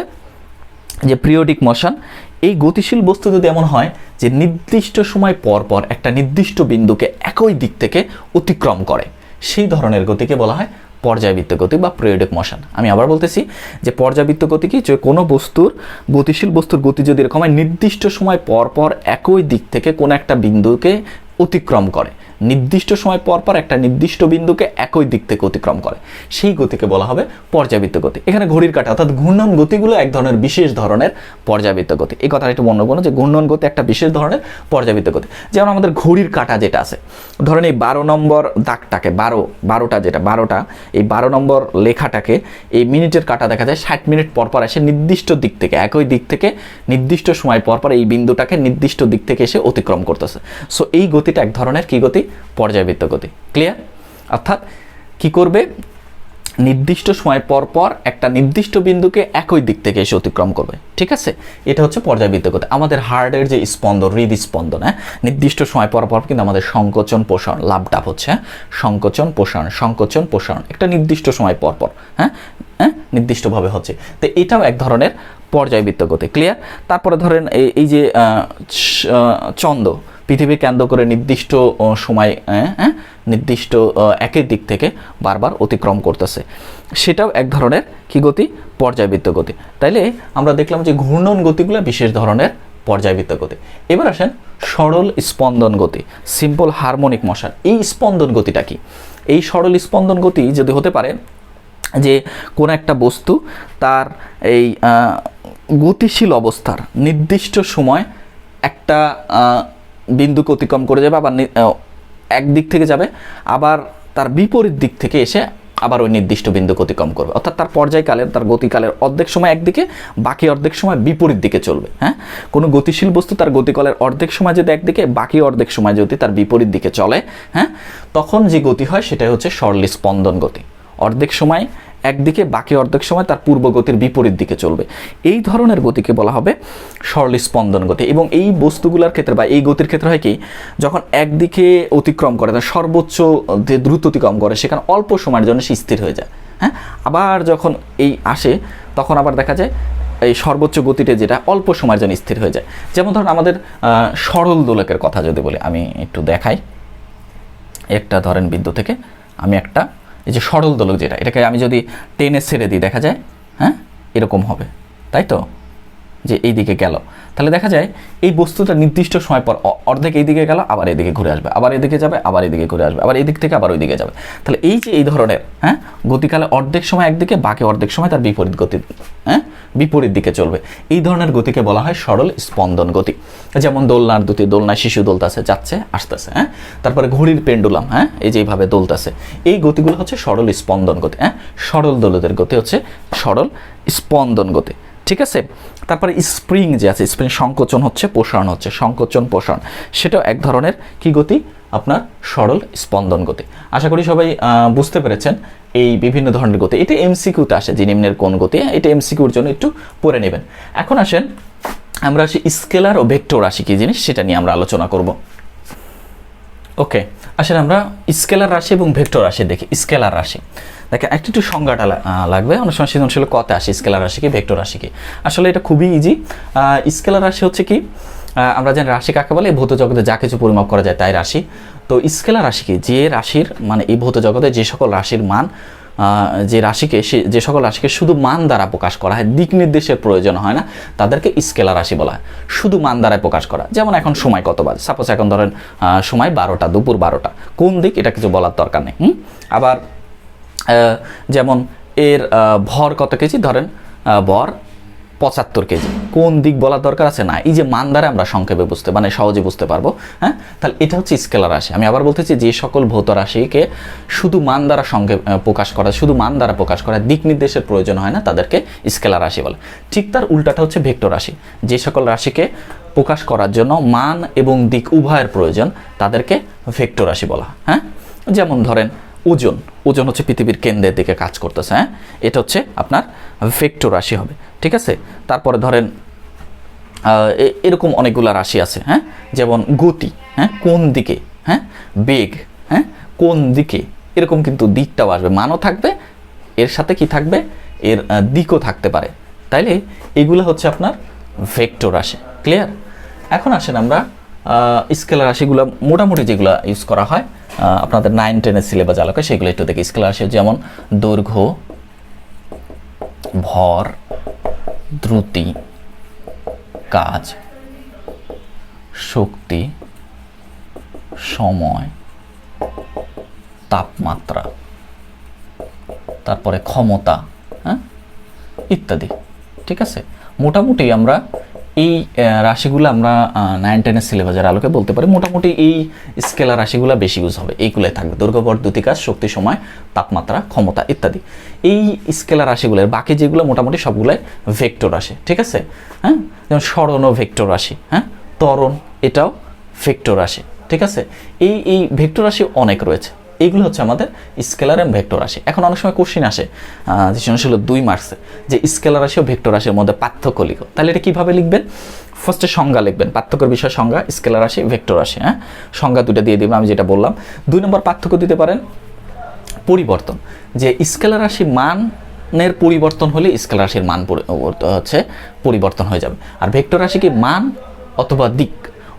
যে পিরিয়ডিক মোশন। এই গতিশীল বস্তু যদি এমন হয় যে নির্দিষ্ট সময় পর পর একটা নির্দিষ্ট বিন্দুকে একই দিক থেকে অতিক্রম করে, সেই ধরনের গতিকে বলা হয় পর্যায়বৃত্ত গতি বা পিরিয়ডিক মোশন। আমি আবার বলতেছি যে পর্যায়বৃত্ত গতি কি? যে কোনো বস্তুর, গতিশীল বস্তুর গতি যদি এরকম হয় নির্দিষ্ট সময় পর পর একই দিক থেকে কোনো একটা বিন্দুকে অতিক্রম করে, নির্দিষ্ট সময় পর পর একটা নির্দিষ্ট বিন্দুকে একই দিক থেকে অতিক্রম করে, সেই গতিকে বলা হবে পর্যায়বৃত্ত গতি। এখানে ঘড়ির কাঁটা অর্থাৎ ঘূর্ণন গতিগুলো এক ধরনের বিশেষ ধরনের পর্যায়বৃত্ত গতি। এই কথাটা একটু মনে করুন যে ঘূর্ণন গতি একটা বিশেষ ধরনের পর্যায়বৃত্ত গতি। যেমন আমাদের ঘড়ির কাঁটা যেটা আছে, ধরেন এই 12 নম্বর দাগটাকে, 12টা যেটা 12টা, এই 12 নম্বর লেখাটাকে এই মিনিটের কাঁটা দেখা যায় 60 মিনিট পর পর এসে নির্দিষ্ট দিক থেকে, একই দিক থেকে নির্দিষ্ট সময় পর পর এই বিন্দুটাকে নির্দিষ্ট দিক থেকে এসে অতিক্রম করতেছে। সো এই গতিটা এক ধরনের কি গতি? পর্যায়বৃত্ত গতি। ক্লিয়ার? অর্থাৎ কি করবে? নির্দিষ্ট সময় পর পর একটা নির্দিষ্ট বিন্দুকে একই দিক থেকে এসে অতিক্রম করবে, ঠিক আছে। এটা হচ্ছে পর্যায়বৃত্ত গতি। আমাদের হার্টের যে স্পন্দন, হৃদস্পন্দন, হ্যাঁ, নির্দিষ্ট সময় পর পর কিন্তু আমাদের সংকোচন প্রসারণ, লাভটাপ হচ্ছে সংকোচন প্রসারণ একটা নির্দিষ্ট সময় পর পর, হ্যাঁ, নির্দিষ্টভাবে হচ্ছে। তো এটাও এক ধরনের পর্যায়বৃত্ত গতি। ক্লিয়ার? তারপরে ধরেন এই যে চন্দ্র পৃথিবী কেন্দ্র করে নির্দিষ্ট সময়, নির্দিষ্ট একই দিক থেকে বারবার অতিক্রম করতেছে, সেটাও এক ধরনের কি গতি? পর্যায়বৃত্ত গতি। তাইলে আমরা দেখলাম যে ঘূর্ণন গতিগুলো বিশেষ ধরনের পর্যায়বৃত্ত গতি। এবার আসেন সরল স্পন্দন গতি, সিম্পল হারমোনিক মোশন। এই স্পন্দন গতিটা কি? এই সরল স্পন্দন গতি যদি হতে পারে যে কোনো একটা বস্তু তার এই গতিশীল অবস্থার নির্দিষ্ট সময় একটা বিন্দুকে অতিক্রম করে যাবে, আবার এক দিক থেকে যাবে, আবার তার বিপরীত দিক থেকে এসে আবার ওই নির্দিষ্ট বিন্দুকে অতিক্রম করবে। অর্থাৎ তার পর্যায়কালের, তার গতিকালের অর্ধেক সময় একদিকে, বাকি অর্ধেক সময় বিপরীত দিকে চলবে। হ্যাঁ, কোনো গতিশীল বস্তু তার গতিকালের অর্ধেক সময় যদি একদিকে, বাকি অর্ধেক সময় যদি তার বিপরীত দিকে চলে, হ্যাঁ, তখন যে গতি হয় সেটাই হচ্ছে সরল স্পন্দন গতি। অর্ধেক সময় একদিকে, বাকি অর্ধেক সময় তার পূর্ব গতির বিপরীত দিকে চলবে, এই ধরনের গতিকে বলা হবে সরল স্পন্দন গতি। এবং এই বস্তুগুলোর ক্ষেত্রে বা এই গতির ক্ষেত্রে হয় কি, যখন একদিকে অতিক্রম করে, সর্বোচ্চ যে দ্রুত অতিক্রম করে, সেখানে অল্প সময়ের জন্য সে স্থির হয়ে যায়। হ্যাঁ, আবার যখন এই আসে তখন আবার দেখা যায় এই সর্বোচ্চ গতিতে যেটা অল্প সময়ের জন্য স্থির হয়ে যায়। যেমন ধরুন আমাদের সরল দোলকের কথা যদি বলি, আমি একটু দেখাই। একটা ধরেন বিন্দু থেকে আমি একটা, এই যে সরল দোলক যেটা, এটাকে আমি যদি টেনে ছেড়ে দিই দেখা যায়, হ্যাঁ, এরকম হবে, তাই তো, যে এই দিকে গেল, তাহলে দেখা যায় এই বস্তুটা নির্দিষ্ট সময় পর অর্ধেক এই দিকে গেল, আবার এদিকে ঘুরে আসবে, আবার এদিকে যাবে, আবার এদিকে ঘুরে আসবে, আবার এদিক থেকে আবার ওই দিকে যাবে। তাহলে এই যে এই ধরনের, হ্যাঁ, গতিকালে অর্ধেক সময় একদিকে, বাকি অর্ধেক সময় তার বিপরীত গতি, হ্যাঁ, বিপরীত দিকে চলবে, এই ধরনের গতিকে বলা হয় সরল স্পন্দন গতি। যেমন দোলনার দুটি, দোলনায় শিশু দোলতাছে, যাচ্ছে আসতেছে, হ্যাঁ, তারপরে ঘড়ির পেন্ডুলাম, হ্যাঁ, এই যে এইভাবে দোলতাছে, এই গতিগুলো হচ্ছে সরল স্পন্দন গতি। হ্যাঁ, সরল দোলকের গতি হচ্ছে সরল স্পন্দন গতি, ঠিক আছে। তারপরে স্প্রিং যে আছে, স্প্রিং সংকোচন হচ্ছে, প্রসারণ হচ্ছে, সংকোচন প্রসারণ, সেটাও এক ধরনের কি গতি, আপনার সরল স্পন্দন গতি। আশা করি সবাই বুঝতে পেরেছেন এই বিভিন্ন ধরনের গতি। এটা এমসিকিউতে আসে যে নিম্নের কোন গতি, এটা এমসিকিউর জন্য একটু পড়ে নেবেন। এখন আসেন আমরা আসি স্কেলার ও ভেক্টর রাশি কি জিনিস সেটা নিয়ে আমরা আলোচনা করব। ওকে, আসলে আমরা স্কেলার রাশি এবং ভেক্টর রাশি দেখি। স্কেলার রাশি দেখেন একটু সংজ্ঞাটা লাগবে, অনেক সময় সৃজনশীল কতে আসে স্কেলার রাশি কি ভেক্টর রাশি কি। আসলে এটা খুবই ইজি। স্কেলার রাশি হচ্ছে কি, আমরা জানি রাশি কাকে বলে, ভৌত জগতে যা কিছু পরিমাপ করা যায় তাই রাশি। তো স্কেলার রাশি কি, যে রাশির মানে এই ভৌত জগতে যে সকল রাশির মান, যে সকল রাশিকে শুধু মান দ্বারা প্রকাশ করা হয়, দিক নির্দেশের প্রয়োজন হয় না, তাদেরকে স্কেলার রাশি বলা হয়। শুধু মান দ্বারাই প্রকাশ করা, যেমন এখন সময় কত বাজে, সাপোজ এখন ধরেন সময় 12টা, দুপুর 12টা, কোন দিক এটা কিছু বলার দরকার নেই। আবার যেমন এর ভর কত কেজি, ধরেন ভর 75 কেজি, কোন দিক বলার দরকার আছে না, এই যে মান দ্বারা আমরা সংক্ষেপে বুঝতে মানে সহজে বুঝতে পারবো। হ্যাঁ, তাহলে এটা হচ্ছে স্কেলার রাশি। আমি আবার বলতেছি, যে সকল ভৌত রাশিকে শুধু মান দ্বারা প্রকাশ করা, শুধু মান দ্বারা প্রকাশ করা, দিক নির্দেশের প্রয়োজন হয় না, তাদেরকে স্কেলার রাশি বলে। ঠিক তার উল্টাটা হচ্ছে ভেক্টর রাশি। যে সকল রাশিকে প্রকাশ করার জন্য মান এবং দিক উভয়ের প্রয়োজন, তাদেরকে ভেক্টর রাশি বলা। হ্যাঁ, যেমন ধরেন ওজন, ওজন হচ্ছে পৃথিবীর কেন্দ্রের দিকে কাজ করতেছে। হ্যাঁ, এটা হচ্ছে আপনার ভেক্টর রাশি হবে। ঠিক আছে। তারপরে ধরেন এরকম অনেকগুলো রাশি আছে। হ্যাঁ, যেমন গতি, হ্যাঁ কোন দিকে, হ্যাঁ বেগ, হ্যাঁ কোন দিকে, এরকম কিন্তু দিকটাও আসবে, মানও থাকবে, এর সাথে কি থাকবে, এর দিকও থাকতে পারে। তাইলে এগুলো হচ্ছে আপনার ভেক্টর রাশি। ক্লিয়ার? এখন আসেন আমরা স্কেলার রাশিগুলো মোটামুটি যেগুলো ইউজ করা হয় আপনাদের 9-10 সিলেবাস আলোকে সেগুলো একটু দেখি। স্কেলার রাশি যেমন দৈর্ঘ্য, ভর, দ্রুতি, কাজ, শক্তি, সময়, তাপমাত্রা, তারপরে ক্ষমতা, হ্যাঁ ইত্যাদি। ঠিক আছে, মোটামুটি আমরা এই রাশিগুলো আমরা 9-10 সিলেবাসের আলোকে বলতে পারি। মোটামুটি এই স্কেলার রাশিগুলো বেশি ইউজ হবে, এইগুলোই থাকবে, দৈর্ঘ্য, ভর, দ্রুতি, কাজ, শক্তি, সময়, তাপমাত্রা, ক্ষমতা ইত্যাদি। এই স্কেলার রাশিগুলোর বাকি যেগুলো মোটামুটি সবগুলাই ভেক্টর রাশি। ঠিক আছে। হ্যাঁ, যেমন স্মরণও ভেক্টর রাশি, হ্যাঁ ত্বরণ এটাও ভেক্টর রাশি। ঠিক আছে, এই ভেক্টর রাশি অনেক রয়েছে। এইগুলো হচ্ছে আমাদের স্কেলার এবং ভেক্টর রাশি। এখন অনেক সময় কোশ্চিন আসে সৃজনশীল 2 মার্কসে, যে স্কেলার রাশি ও ভেক্টর রাশির মধ্যে পার্থক্য লিখো। তাহলে এটা কীভাবে লিখবেন? ফার্স্টে সংজ্ঞা লিখবেন, পার্থক্যের বিষয় সংজ্ঞা, স্কেলার রাশি, ভেক্টর রাশি। হ্যাঁ, সংজ্ঞা দুটো দিয়ে দেবেন, আমি যেটা বললাম। 2 নম্বর পার্থক্য দিতে পারেন পরিবর্তন, যে স্কেলার রাশির মানের পরিবর্তন হলে স্কেলার রাশির মান হচ্ছে পরিবর্তন হয়ে যাবে। আর ভেক্টর রাশি কি মান অথবা দিক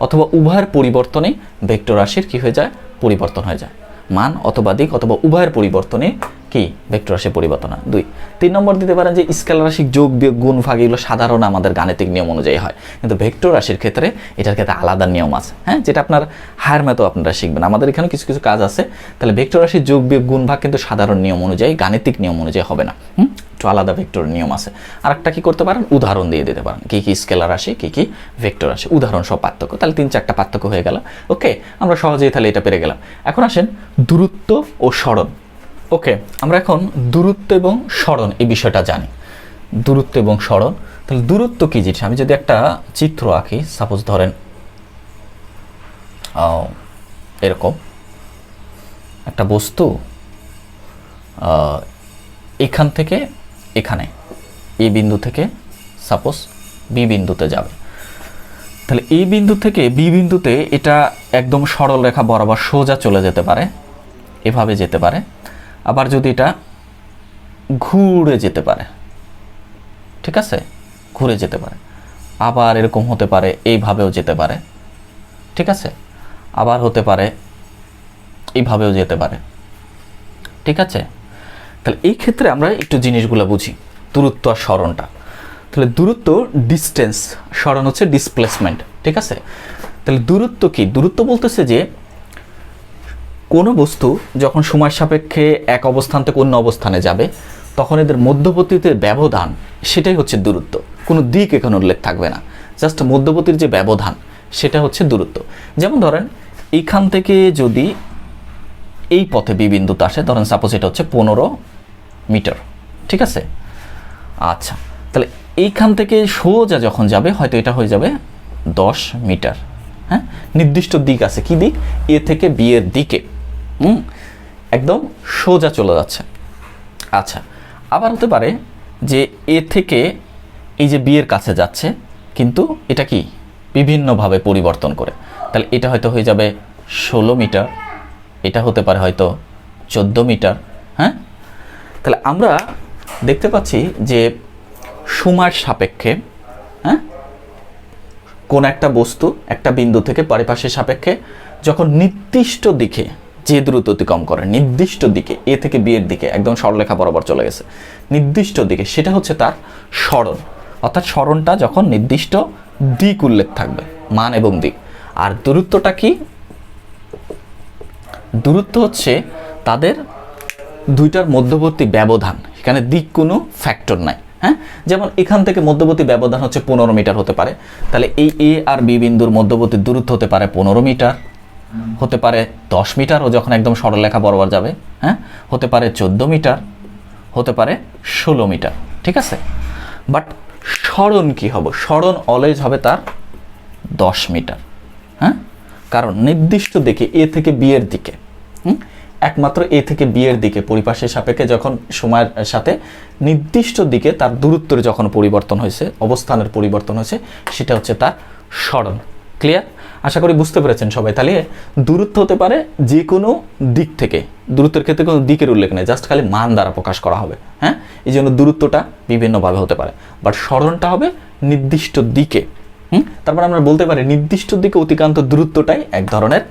অথবা উভয়ের পরিবর্তনে ভেক্টর রাশির কি হয়ে যায়? পরিবর্তন হয়ে যায়। মান অথবা দিক অথবা উভয়ের পরিবর্তনে কি ভেক্টর রাশির পরিবর্তন হয়। 2 3 নম্বর দিতে পারেন যে স্কেলার রাশির যোগ, বিয়োগ, গুণ, ভাগ এগুলো সাধারণ আমাদের গাণিতিক নিয়ম অনুযায়ী হয়, কিন্তু ভেক্টর রাশির ক্ষেত্রে এটার ক্ষেত্রে আলাদা নিয়ম আছে। হ্যাঁ, যেটা আপনার হায়ার ম্যাথও আপনারা শিখবেন। আমাদের এখানে কিছু কিছু কাজ আছে। তাহলে ভেক্টর রাশির যোগ, বিয়োগ, গুণ, ভাগ কিন্তু সাধারণ নিয়ম অনুযায়ী, গাণিতিক নিয়ম অনুযায়ী হবে না। একটু আলাদা ভেক্টর নিয়ম আছে। আর একটা কি করতে পারেন, উদাহরণ দিয়ে দিতে পারেন, কি কি স্কেলার রাশি, কি কি ভেক্টর রাশি, উদাহরণ সব পার্থক্য। তাহলে 3-4টা পার্থক্য হয়ে গেল। ওকে, আমরা সহজেই তাহলে এটা পেরে গেলাম। এখন আসেন দূরত্ব ও সরণ। ওকে, আমরা এখন দূরত্ব এবং সরণ এই বিষয়টা জানি। দূরত্ব এবং সরণ, তাহলে দূরত্ব কি জিনিস? আমি যদি একটা চিত্র আঁকি, সাপোজ ধরেন এরকম একটা বস্তু এখান থেকে এখানে, এই বিন্দু থেকে সাপোজ বি বিন্দুতে যাবে। তাহলে এই বিন্দু থেকে বি বিন্দুতে এটা একদম সরল রেখা বরাবর সোজা চলে যেতে পারে, এভাবে যেতে পারে। আবার যদি এটা ঘুরে যেতে পারে, ঠিক আছে, ঘুরে যেতে পারে। আবার এরকম হতে পারে, এইভাবেও যেতে পারে, ঠিক আছে। আবার হতে পারে এইভাবেও যেতে পারে, ঠিক আছে। তাহলে এই ক্ষেত্রে আমরা একটু জিনিসগুলো বুঝি, দূরত্ব আর সরণটা। তাহলে দূরত্ব ডিস্টেন্স, সরণ হচ্ছে ডিসপ্লেসমেন্ট, ঠিক আছে। তাহলে দূরত্ব কি? দূরত্ব বলতেছে যে কোনো বস্তু যখন সময় সাপেক্ষে এক অবস্থান থেকে অন্য অবস্থানে যাবে, তখন এদের মধ্যবর্তীতে ব্যবধান, সেটাই হচ্ছে দূরত্ব। কোনো দিক এখানে উল্লেখ থাকবে না, জাস্ট মধ্যবর্তীর যে ব্যবধান, সেটা হচ্ছে দূরত্ব। যেমন ধরেন এইখান থেকে যদি এই পথে বি বিন্দুতে আসে, ধরেন সাপোজ এটা হচ্ছে 15 মিটার, ঠিক আছে। আচ্ছা, তাহলে এইখান থেকে সোজা যখন যাবে হয়তো এটা হয়ে যাবে 10 মিটার। হ্যাঁ, নির্দিষ্ট দিক আছে, কি দিক? এ থেকে বি এর দিকে, একদম সোজা চলে যাচ্ছে। আচ্ছা, আবার হতে পারে যে এ থেকে এই যে বি এর কাছে যাচ্ছে, কিন্তু এটা কি বিভিন্নভাবে পরিবর্তন করে, তাহলে এটা হয়তো হয়ে যাবে 16 মিটার, এটা হতে পারে হয়তো 14 মিটার। হ্যাঁ, তাহলে আমরা দেখতে পাচ্ছি যে সময়ের সাপেক্ষে, হ্যাঁ, কোন একটা বস্তু একটা বিন্দু থেকে পারিপার্শ্বিক সাপেক্ষে যখন নির্দিষ্ট দিকে যে দ্রুত অতিক্রম করে, নির্দিষ্ট দিকে এ থেকে বি এর দিকে একদম সরলরেখা বরাবর চলে গেছে নির্দিষ্ট দিকে, সেটা হচ্ছে তার সরণ। অর্থাৎ সরণটা যখন নির্দিষ্ট দিক উল্লেখ থাকবে, মান এবং দিক। আর দূরত্বটা কি? দূরত্ব হচ্ছে তাদের দুইটার মধ্যবর্তী ব্যবধান, এখানে দিক কোনো ফ্যাক্টর নাই। হ্যাঁ, যেমন এখান থেকে মধ্যবর্তী ব্যবধান হচ্ছে 15 মিটার হতে পারে, তাহলে এই এ আর বি বিন্দুর মধ্যবর্তী দূরত্ব হতে পারে 15 মিটার, হতে পারে 10 মিটার ও যখন একদম সরলরেখা বরাবর যাবে, হ্যাঁ, হতে পারে 14 মিটার, হতে পারে 16 মিটার। ঠিক আছে, বাট সরণ কি হবে? সরণ অলওয়েজ হবে তার 10 মিটার। হ্যাঁ, কারণ নির্দিষ্ট দিকে এ থেকে বি এর দিকে, একমাত্র এ থেকে বি এর দিকে পরিপার্শ্বিক সাপেক্ষে যখন সময়ের সাথে নির্দিষ্ট দিকে তার দূরত্বের যখন পরিবর্তন হয়েছে, অবস্থানের পরিবর্তন হয়েছে, সেটা হচ্ছে তার সরণ। ক্লিয়ার? আশা করি বুঝতে পেরেছেন সবাই। তাহলে দূরত্ব হতে পারে যে কোনো দিক থেকে, দূরত্বের ক্ষেত্রে কোনো দিকের উল্লেখ নেই, জাস্ট খালি মান দ্বারা প্রকাশ করা হবে। হ্যাঁ, এই জন্য দূরত্বটা বিভিন্নভাবে হতে পারে, বাট সরণটা হবে নির্দিষ্ট দিকে। তারপর আমরা বলতে পারি নির্দিষ্ট দিকে অতিক্রান্ত দূরত্বটাই এক ধরনের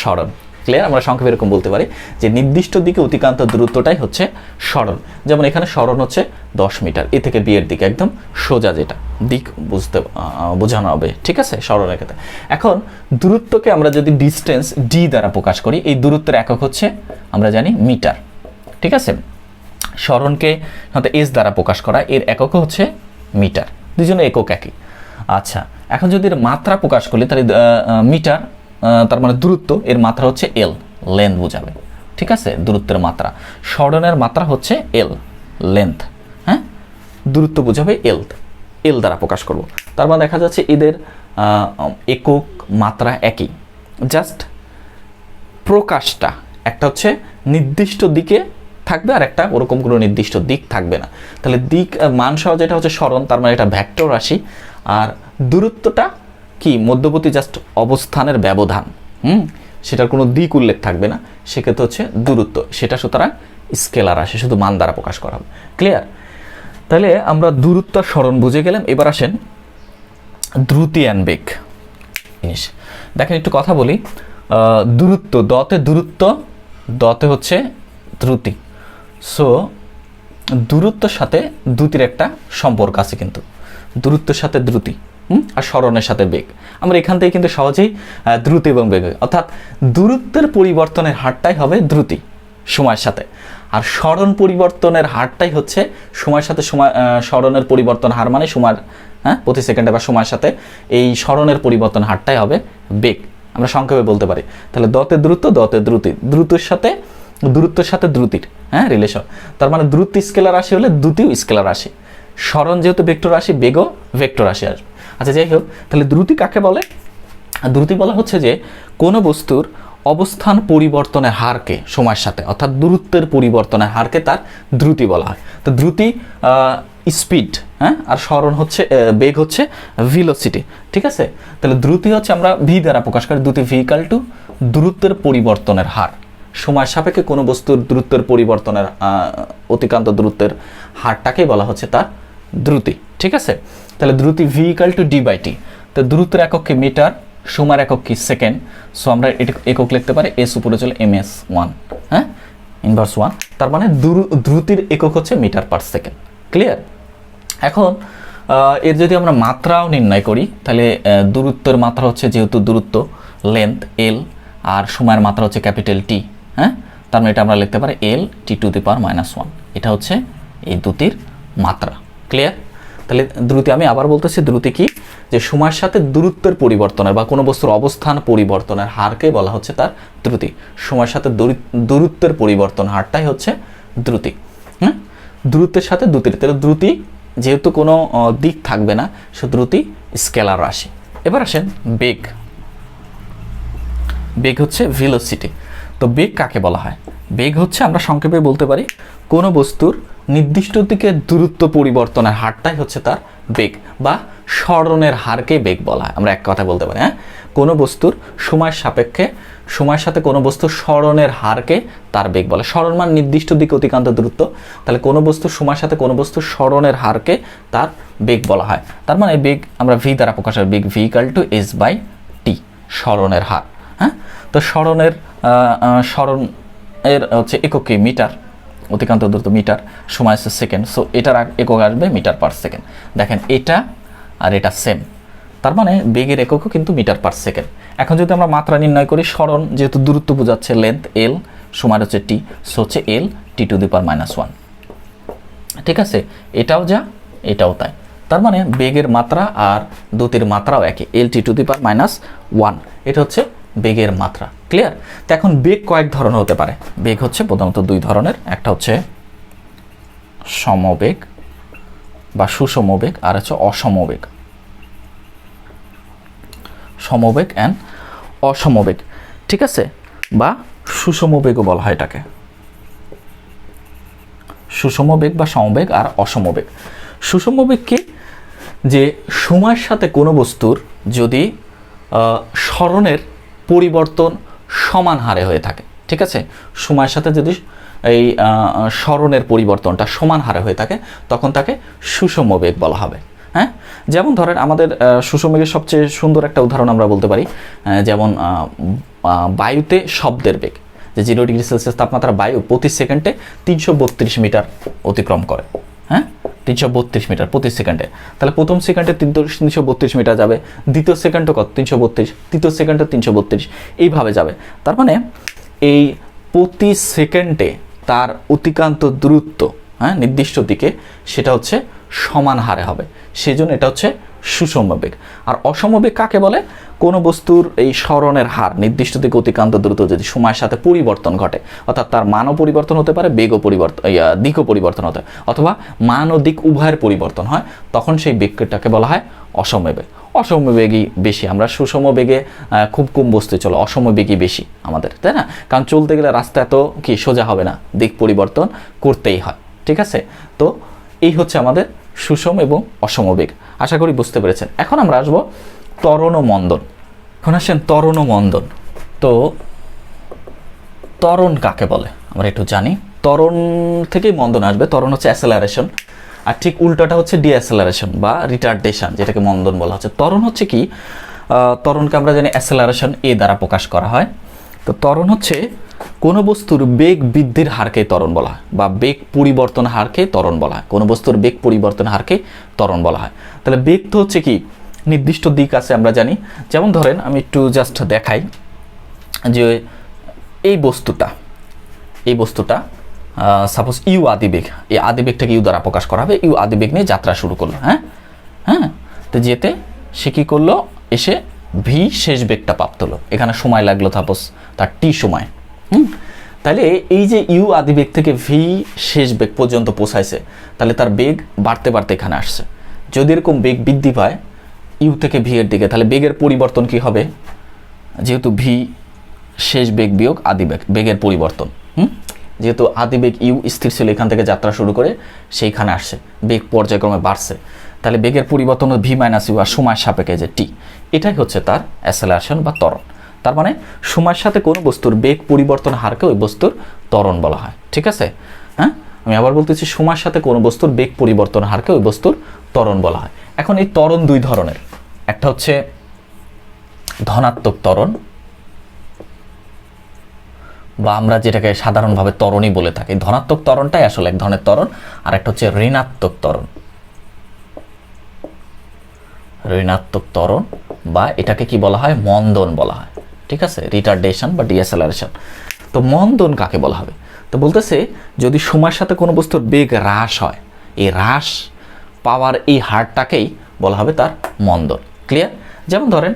সরণ। ক্লিয়ার? আমরা সংক্ষেপে এরকম বলতে পারি যে নির্দিষ্ট দিকে অতিক্রান্ত দূরত্বটাই হচ্ছে সরণ। যেমন এখানে সরণ হচ্ছে 10 মিটার, এ থেকে বি এর দিকে একদম সোজা যেটা দিক বোঝানো হবে। ঠিক আছে, সরণের ক্ষেত্রে। এখন দূরত্বকে আমরা যদি ডিস্টেন্স ডি দ্বারা প্রকাশ করি, এই দূরত্বের একক হচ্ছে আমরা জানি মিটার। ঠিক আছে, সরণকে হয়তো এস দ্বারা প্রকাশ করা, এর একক হচ্ছে মিটার, দুজনের একক একই। আচ্ছা, এখন যদি এর মাত্রা প্রকাশ করি তাহলে মিটার, তার মানে দূরত্ব, এর মাত্রা হচ্ছে এল, লেন্থ বোঝাবে। ঠিক আছে, দূরত্বের মাত্রা। সরণের মাত্রা হচ্ছে এল, লেন্থ। হ্যাঁ, দূরত্ব বোঝাবে এল, এল দ্বারা প্রকাশ করব। তার মানে দেখা যাচ্ছে এদের একক মাত্রা একই, জাস্ট প্রকাশটা একটা হচ্ছে নির্দিষ্ট দিকে থাকবে আর একটা ওরকম কোনো নির্দিষ্ট দিক থাকবে না। তাহলে দিক মান সহ যেটা হচ্ছে সরণ, তার মানে এটা ভেক্টর রাশি। আর দূরত্বটা কি? মধ্যবর্তী জাস্ট অবস্থানের ব্যবধান, সেটার কোনো দিক উল্লেখ থাকবে না, সেক্ষেত্রে হচ্ছে দূরত্ব। সেটা সুতরাং স্কেলার রাশি, শুধু মান দ্বারা প্রকাশ করা হবে। ক্লিয়ার? তাহলে আমরা দূরত্ব আর সরণ বুঝে গেলাম। এবার আসেন দ্রুতি অ্যান্ড বেগ জিনিস। দেখেন একটু কথা বলি। দূরত্ব, দতে দূরত্ব, দতে হচ্ছে দ্রুতি। সো দূরত্বের সাথে দ্রুতির একটা সম্পর্ক আছে, কিন্তু দূরত্বের সাথে দ্রুতি আর সরণের সাথে বেগ। আমরা এখান থেকে কিন্তু সহজেই দ্রুতি এবং বেগ, অর্থাৎ দূরত্বের পরিবর্তনের হারটাই হবে দ্রুতি সময়ের সাথে, আর সরণ পরিবর্তনের হারটাই হচ্ছে সময়ের সাথে সরণের পরিবর্তন হার মানে সময়ের, প্রতি সেকেন্ডে বা সময়ের সাথে এই সরণের পরিবর্তন হারটাই হবে বেগ। আমরা সংক্ষেপে বলতে পারি। তাহলে দতে দ্রুত, দতে দ্রুতি, দ্রুতের সাথে দ্রুতির রিলেশন। তার মানে দ্রুতি স্কেলার রাশি হলে দ্রুতিও স্কেলার রাশি, সরণ যেহেতু ভেক্টর রাশি, বেগও ভেক্টর রাশি আসবে। আচ্ছা, যাই হোক, তাহলে দ্রুতি কাকে বলে? দ্রুতি বলা হচ্ছে যে কোনো বস্তুর অবস্থান পরিবর্তনের হারকে সময়ের সাথে, অর্থাৎ দূরত্বের পরিবর্তনের হারকে তার দ্রুতি বলা হয়। তো দ্রুতি স্পিড, আর সরণ হচ্ছে বেগ হচ্ছে ভেলোসিটি। ঠিক আছে, তাহলে দ্রুতি হচ্ছে আমরা ভি দ্বারা প্রকাশ করি, দ্রুতি ভি ইকুয়াল টু দূরত্বের পরিবর্তনের হার। সময় সাপেক্ষে কোনো বস্তুর দূরত্বের পরিবর্তনের অতিক্রান্ত দূরত্বের হারটাকেই বলা হচ্ছে তার দ্রুতি। ঠিক আছে, তাহলে দ্রুতি v equal to d by t. তো দূরত্বের একক কি? মিটার, সময়ের একক কি? সেকেন্ড। সো আমরা একক লিখতে পারি এস উপরে চলে এম এস 1, ইনভার্স 1। তার মানে দ্রুতির একক হচ্ছে মিটার পার সেকেন্ড। ক্লিয়ার? এখন এর যদি আমরা মাত্রাও নির্ণয় করি, তাহলে দূরত্বের মাত্রা হচ্ছে যেহেতু দূরত্ব লেন্থ এল, আর সময়ের মাত্রা হচ্ছে ক্যাপিটাল টি। তার মানে এটা আমরা লিখতে পারি এল টি টু দি পাওয়ার -1। এটা হচ্ছে এই দ্রুতির মাত্রা। ক্লিয়ার? তাহলে দ্রুতি, আমি আবার বলতেছি, দ্রুতি কি? যে সময়ের সাথে দূরত্বের পরিবর্তনের বা কোনো বস্তুর অবস্থান পরিবর্তনের হারকে বলা হচ্ছে তার দ্রুতি। সময়ের সাথে দূরত্বের পরিবর্তন হারটাই হচ্ছে দ্রুতি। দূরত্বের সাথে দ্রুতির, তাহলে দ্রুতি যেহেতু কোনো দিক থাকবে না, সে দ্রুতি স্কেলার রাশি। এবার আসেন বেগ। বেগ হচ্ছে ভেলোসিটি। তো বেগ কাকে বলা হয়? বেগ হচ্ছে আমরা সংক্ষেপে বলতে পারি কোনো বস্তুর নির্দিষ্ট দিকে দূরত্ব পরিবর্তনের হারটাই হচ্ছে তার বেগ, বা সরণের হারকে বেগ বলা হয়। আমরা এক কথা বলতে পারি, হ্যাঁ, কোনো বস্তুর সময়ের সাপেক্ষে, সময়ের সাথে কোনো বস্তুর সরণের হারকে তার বেগ বলে। সরণ মান নির্দিষ্ট দিকে অতিক্রান্ত দূরত্ব, তাহলে কোনো বস্তুর সময়ের সাথে কোনো বস্তুর সরণের হারকে তার বেগ বলা হয়। তার মানে বেগ আমরা ভি দ্বারা প্রকাশ হয়, বেগ v equal to s by t, সরণের হার। হ্যাঁ, তো সরণের হচ্ছে একক কি? মিটার, অতিক্রান্ত দূরত্ব মিটার, সময় হচ্ছে সেকেন্ড, সো এটার একক আসবে মিটার পার সেকেন্ড। দেখেন এটা আর এটা সেম, তার মানে বেগের এককও কিন্তু মিটার পার সেকেন্ড। এখন যদি আমরা মাত্রা নির্ণয় করি, সরণ যেহেতু দূরত্ব বোঝাচ্ছে, লেন্থ এল, সময় হচ্ছে টি, সো হচ্ছে এল টি টু দি পাওয়ার -1। ঠিক আছে, এটাও যা এটাও তাই। তার মানে বেগের মাত্রা আর দ্রুতির মাত্রাও একই, এল টি টু দি পাওয়ার -1। এটা হচ্ছে বেগের মাত্রা। ক্লিয়ার? তো এখন বেগ কয়েক ধরনের হতে পারে। বেগ হচ্ছে প্রধানত দুই ধরনের, একটা হচ্ছে সমবেগ বা সুষমবেগ, আর হচ্ছে অসমবেগ। সমবেগ অ্যান্ড অসমবেগ, ঠিক আছে, বা সুষমবেগও বলা হয় এটাকে। সুষমবেগ বা সমবেগ আর অসমবেগ। সুষমবেগ কি? যে সময়ের সাথে কোনো বস্তুর যদি সরণের পরিবর্তন সমান হারে হয়ে থাকে, ঠিক আছে, সময়ের সাথে যদি এই সরণের পরিবর্তনটা সমান হারে হয়ে থাকে, তখন তাকে সুষমবেগ বলা হবে। হ্যাঁ, যেমন ধরেন আমাদের সুষমবেগের সবচেয়ে সুন্দর একটা উদাহরণ আমরা বলতে পারি, যেমন বায়ুতে শব্দের বেগ, যে 0 ডিগ্রি সেলসিয়াস তাপমাত্রা বায়ু প্রতি সেকেন্ডে 332 মিটার অতিক্রম করে। হ্যাঁ, 332 মিটার প্রতি সেকেন্ডে। তাহলে প্রথম সেকেন্ডে 332 মিটার যাবে, দ্বিতীয় সেকেন্ডও কত? 332, তৃতীয় সেকেন্ডে 332, এইভাবে যাবে। তার মানে এই প্রতি সেকেন্ডে তার অতিক্রান্ত দূরত্ব, হ্যাঁ, নির্দিষ্ট দিকে, সেটা হচ্ছে সমান হারে হবে। সেজন্য এটা হচ্ছে সুষমবেগ। আর অসমবেগ কাকে বলে? কোনো বস্তুর এই সরণের হার নির্দিষ্ট দিকে অতিক্রান্ত দ্রুত যদি সময়ের সাথে পরিবর্তন ঘটে, অর্থাৎ তার মানও পরিবর্তন হতে পারে, বেগও পরিবর্তন, দিকও পরিবর্তন হতে হয়, অথবা মান ও দিক উভয়ের পরিবর্তন হয়, তখন সেই বেগটাকে বলা হয় অসমবেগ। অসমবেগই বেশি। আমরা সুষম বেগে খুব কম বস্তু চলো, অসমবেগই বেশি আমাদের, তাই না? কারণ চলতে গেলে রাস্তা এত কি সোজা হবে না, দিক পরিবর্তন করতেই হয়। ঠিক আছে, তো এই হচ্ছে আমাদের সুষম এবং অসমবেগ। আশা করি বুঝতে পেরেছেন। এখন আমরা আসবো ত্বরণ ও মন্দন। এখন আসেন ত্বরণ ও মন্দন। তো ত্বরণ কাকে বলে আমরা একটু জানি। ত্বরণ থেকেই মন্দন আসবে। ত্বরণ হচ্ছে অ্যাসেলারেশন, আর ঠিক উল্টাটা হচ্ছে ডিঅ্যাসেলারেশন বা রিটার্ডেশন, যেটাকে মন্দন বলা হচ্ছে। ত্বরণ হচ্ছে কি? ত্বরণকে আমরা জানি অ্যাসেলারেশন এ দ্বারা প্রকাশ করা হয়। তো ত্বরণ হচ্ছে কোনো বস্তুর বেগ বৃদ্ধির হারকে ত্বরণ বলা হয়, বা বেগ পরিবর্তন হারকে ত্বরণ বলা হয়। কোনো বস্তুর বেগ পরিবর্তন হারকে ত্বরণ বলা হয়। তাহলে বেগ তো হচ্ছে কি নির্দিষ্ট দিক আছে আমরা জানি। যেমন ধরেন আমি একটু জাস্ট দেখাই যে এই বস্তুটা সাপোজ ইউ আদিবেগ, এই আদিবেগটাকে ইউ দ্বারা প্রকাশ করা হবে। ইউ আদিবেগ নিয়ে যাত্রা শুরু করলো, হ্যাঁ, তো যেতে সে কী করলো, এসে ভি শেষ বেগটা প্রাপ্ত হলো। এখানে সময় লাগলো সাপোজ তার টি সময়। তাহলে এই যে ইউ আদিবেগ থেকে ভি শেষ বেগ পর্যন্ত পৌঁছাইছে, তাহলে তার বেগ বাড়তে বাড়তে এখানে আসছে। যদি এরকম বেগ বৃদ্ধি পায় ইউ থেকে ভি এর দিকে, তাহলে বেগের পরিবর্তন কি হবে? যেহেতু ভি শেষ বেগ বিয়োগ আদিবেগ, বেগের পরিবর্তন। যেহেতু আদিবেগ ইউ স্থির ছিল, এখান থেকে যাত্রা শুরু করে সেইখানে আসছে, বেগ পর্যায়ক্রমে বাড়ছে, তাহলে বেগের পরিবর্তন ভি মাইনাস ইউ আর সময়ের সাপেক্ষে যে টি, এটাই হচ্ছে তার অ্যাসেলারেশন বা ত্বরণ। তার মানে সময়ের সাথে কোনো বস্তুর বেগ পরিবর্তন হারকে ওই বস্তুর ত্বরণ বলা হয়। ঠিক আছে, হ্যাঁ, আমি আবার বলতেছি, সময়ের সাথে কোনো বস্তুর বেগ পরিবর্তন হারকে ওই বস্তুর ত্বরণ বলা হয়। এখন এই ত্বরণ দুই ধরনের, একটা হচ্ছে ধনাত্মক ত্বরণ, বা আমরা যেটাকে সাধারণভাবে ত্বরণই বলে থাকি। ধনাত্মক ত্বরণটাই আসলে এক ধরনের ত্বরণ, আর একটা হচ্ছে ঋণাত্মক ত্বরণ। ঋণাত্মক ত্বরণ বা এটাকে কি বলা হয়? মন্দন বলা হয়। ঠিক আছে, রিটার্ডেশন বা ডিঅ্যাসেলারেশন। তো মন্দন কাকে বলা হবে? তো বলতেছে যদি সময়ের সাথে কোনো বস্তুর বেগ হ্রাস হয়, এই হ্রাস পাওয়ার এই হারটাকেই বলা হবে তার মন্দন। ক্লিয়ার? যেমন ধরেন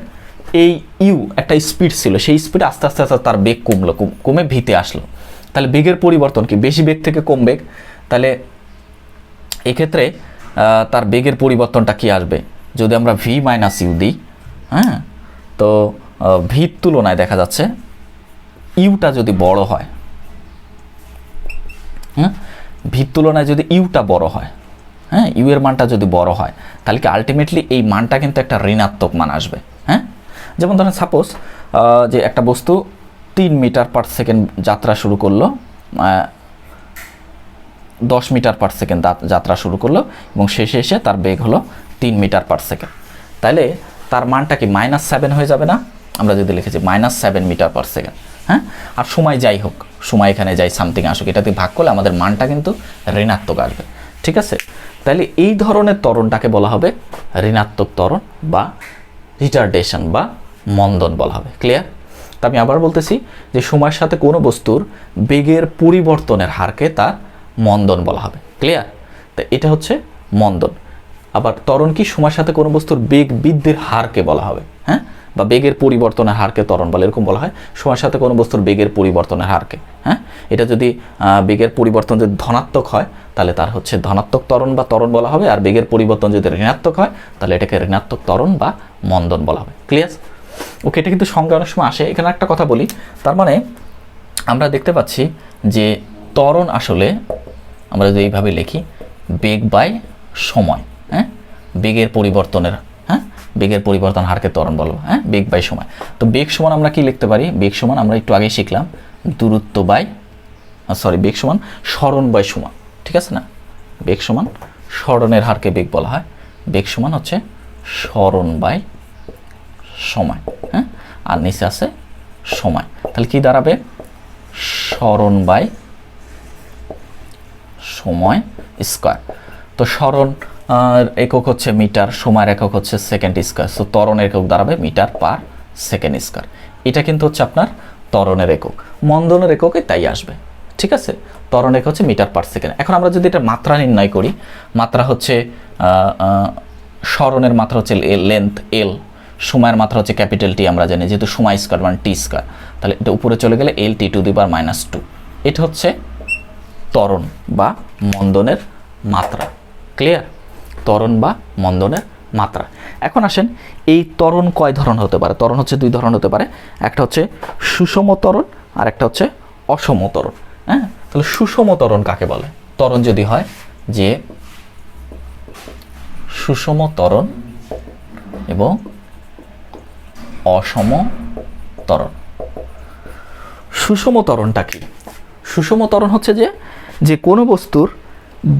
এই ইউ একটা স্পিড ছিল, সেই স্পিডে আস্তে আস্তে আস্তে তার বেগ কমলো, কমে ভিতে আসলো। তাহলে বেগের পরিবর্তন কি? বেশি বেগ থেকে কম বেগ। তাহলে এক্ষেত্রে তার বেগের পরিবর্তনটা কি আসবে যদি আমরা ভি মাইনাস ইউ দিই, হ্যাঁ, তো ভির তুলনায় দেখা যাচ্ছে ইউটা যদি বড় হয়, হ্যাঁ, ভির তুলনায় যদি ইউটা বড় হয়, হ্যাঁ, ইউ এর মানটা যদি বড় হয় তাহলে কি আলটিমেটলি এই মানটা কিন্তু একটা ঋণাত্মক মান আসবে। হ্যাঁ, যেমন ধরেন সাপোজ যে একটা বস্তু 3 মিটার পার সেকেন্ড যাত্রা শুরু করলো, 10 মিটার পার সেকেন্ড যাত্রা শুরু করলো এবং শেষে এসে তার বেগ হলো 3 মিটার পার সেকেন্ড, তাহলে তার মানটা কি -7 হয়ে যাবে না? আমরা যদি লিখেছি -7 মিটার পার সেকেন্ড, হ্যাঁ, আর সময় যাই হোক, সময় এখানে যাই সামথিং আসুক, এটা দিয়ে ভাগ করলে আমাদের মানটা কিন্তু ঋণাত্মক আসবে। ঠিক আছে, তাহলে এই ধরনের ত্বরণটাকে বলা হবে ঋণাত্মক ত্বরণ বা রিটার্ডেশন বা মন্দন বলা হবে। ক্লিয়ার? তা আমি আবার বলতেছি যে সময়ের সাথে কোনো বস্তুর বেগের পরিবর্তনের হারকে তার মন্দন বলা হবে। ক্লিয়ার? তো এটা হচ্ছে মন্দন। আবার ত্বরণ কি? সময়ের সাথে কোনো বস্তুর বেগ বৃদ্ধির হারকে বলা হবে, হ্যাঁ, বা বেগের পরিবর্তনের হারকে ত্বরণ বলে, এরকম বলা হয় সময়ের সাথে কোনো বস্তুর বেগের পরিবর্তনের হারকে। হ্যাঁ, এটা যদি বেগের পরিবর্তন যদি ধনাত্মক হয় তাহলে তার হচ্ছে ধনাত্মক ত্বরণ বা ত্বরণ বলা হবে, আর বেগের পরিবর্তন যদি ঋণাত্মক হয় তাহলে এটাকে ঋণাত্মক ত্বরণ বা মন্দন বলা হবে। ক্লিয়ার? ওকে, এটা কিন্তু সংজ্ঞা অনেক সময় আসে। এখানে একটা কথা বলি, তার মানে আমরা দেখতে পাচ্ছি যে ত্বরণ আসলে আমরা যদি এইভাবে লিখি বেগ বাই সময়, হ্যাঁ, বেগের পরিবর্তনের, হ্যাঁ, বেগের পরিবর্তন হারকে ত্বরণ বলবো, হ্যাঁ, বেগ বাই সময়। তো বেগ সমান আমরা কি লিখতে পারি? বেগ সমান আমরা একটু আগেই শিখলাম দূরত্ব বাই বেগ সমান সরণ বাই সময়। ঠিক আছে না? বেগ সমান সরণের হারকে বেগ বলা হয়, বেগ সমান হচ্ছে সরণ বাই সময়, হ্যাঁ, আর নিচে আছে সময়। তাহলে কি দাঁড়াবে? সরণ বাই সময় স্কয়ার। তো সরণ একক হচ্ছে মিটার, সময়ের একক হচ্ছে সেকেন্ড স্কয়ার, সো ত্বরণের একক দাঁড়াবে মিটার পার সেকেন্ড স্কয়ার। এটা কিন্তু হচ্ছে আপনার ত্বরণের একক। মন্দনের এককে তাই আসবে। ঠিক আছে, ত্বরণ একক হচ্ছে মিটার পার সেকেন্ড। এখন আমরা যদি এটা মাত্রা নির্ণয় করি, মাত্রা হচ্ছে সরণের মাত্রা হচ্ছে লেন্থ এল, সময়ের মাত্রা হচ্ছে ক্যাপিটাল টি, আমরা জানি যেহেতু সময় স্কয়ার মানে টি স্কয়ার, তাহলে এটা উপরে চলে গেলে এল টি টু দি পাওয়ার -2। এটা হচ্ছে ত্বরণ বা মন্দনের মাত্রা। ক্লিয়ার? ত্বরণ বা মন্দনের মাত্রা। এখন আসেন এই ত্বরণ কয় ধরন হতে পারে? ত্বরণ হচ্ছে 2 ধরন হতে পারে, একটা হচ্ছে সুষম ত্বরণ আর একটা হচ্ছে অসম ত্বরণ। হ্যাঁ, তাহলে সুষম ত্বরণ কাকে বলে? ত্বরণ যদি হয় যে সুষম ত্বরণ এবং অসম ত্বরণ। সুষম ত্বরণটা কি? সুষম ত্বরণ হচ্ছে যে কোনো বস্তুর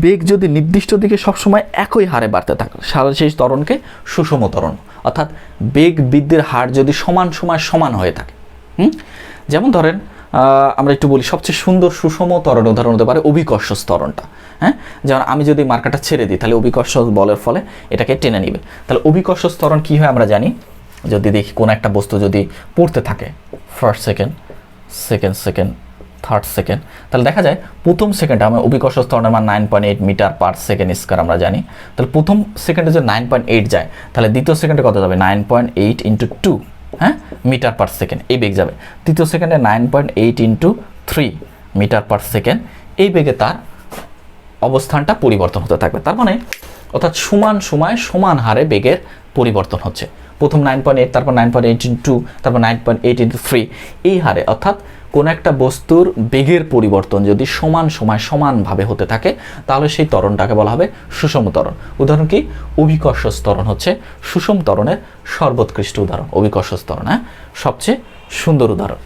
বেগ যদি নির্দিষ্ট দিকে সবসময় একই হারে বাড়তে থাকে, সেই ত্বরণকে সুষম ত্বরণ, অর্থাৎ বেগ বৃদ্ধির হার যদি সমান সময় সমান হয়ে থাকে। যেমন ধরেন আমরা একটু বলি, সবচেয়ে সুন্দর সুষম ত্বরণ উদাহরণ হতে পারে অভিকর্ষ ত্বরণটা। হ্যাঁ, যেমন আমি যদি মার্কারটা ছেড়ে দিই তাহলে অভিকর্ষ বলের ফলে এটাকে টেনে নিবে। তাহলে অভিকর্ষ ত্বরণ কী হয় আমরা জানি, যদি দেখি কোনো একটা বস্তু যদি পড়তে থাকে first second, second second, third second, তাহলে দেখা যায় প্রথম সেকেন্ডে আমার অভিকর্ষ ত্বরণের মান 9.8 মিটার পার সেকেন্ড স্কয়ার আমরা জানি। তাহলে প্রথম সেকেন্ডে যদি 9.8 যায় তাহলে দ্বিতীয় সেকেন্ডে কত যাবে? 9.8 × 2, হ্যাঁ, মিটার পার সেকেন্ড এই বেগ যাবে। তৃতীয় সেকেন্ডে 9.8 × 3 মিটার পার সেকেন্ড এই বেগে তার অবস্থানটা পরিবর্তন হতে থাকবে। তার মানে অর্থাৎ সমান সময় সমান হারে বেগের পরিবর্তন হচ্ছে। প্রথম 9.8, তারপর 9.8 × 2, তারপর 9.8 × 3 এই হারে। অর্থাৎ কোন একটা বস্তুর বেগের পরিবর্তন যদি সমান সময় সমানভাবে হতে থাকে তাহলে সেই ত্বরণটাকে বলা হবে সুষম ত্বরণ। উদাহরণ কি? অভিকর্ষ ত্বরণ হচ্ছে সুষম ত্বরণের সর্বোৎকৃষ্ট উদাহরণ। অভিকর্ষ ত্বরণ, হ্যাঁ, সবচেয়ে সুন্দর উদাহরণ।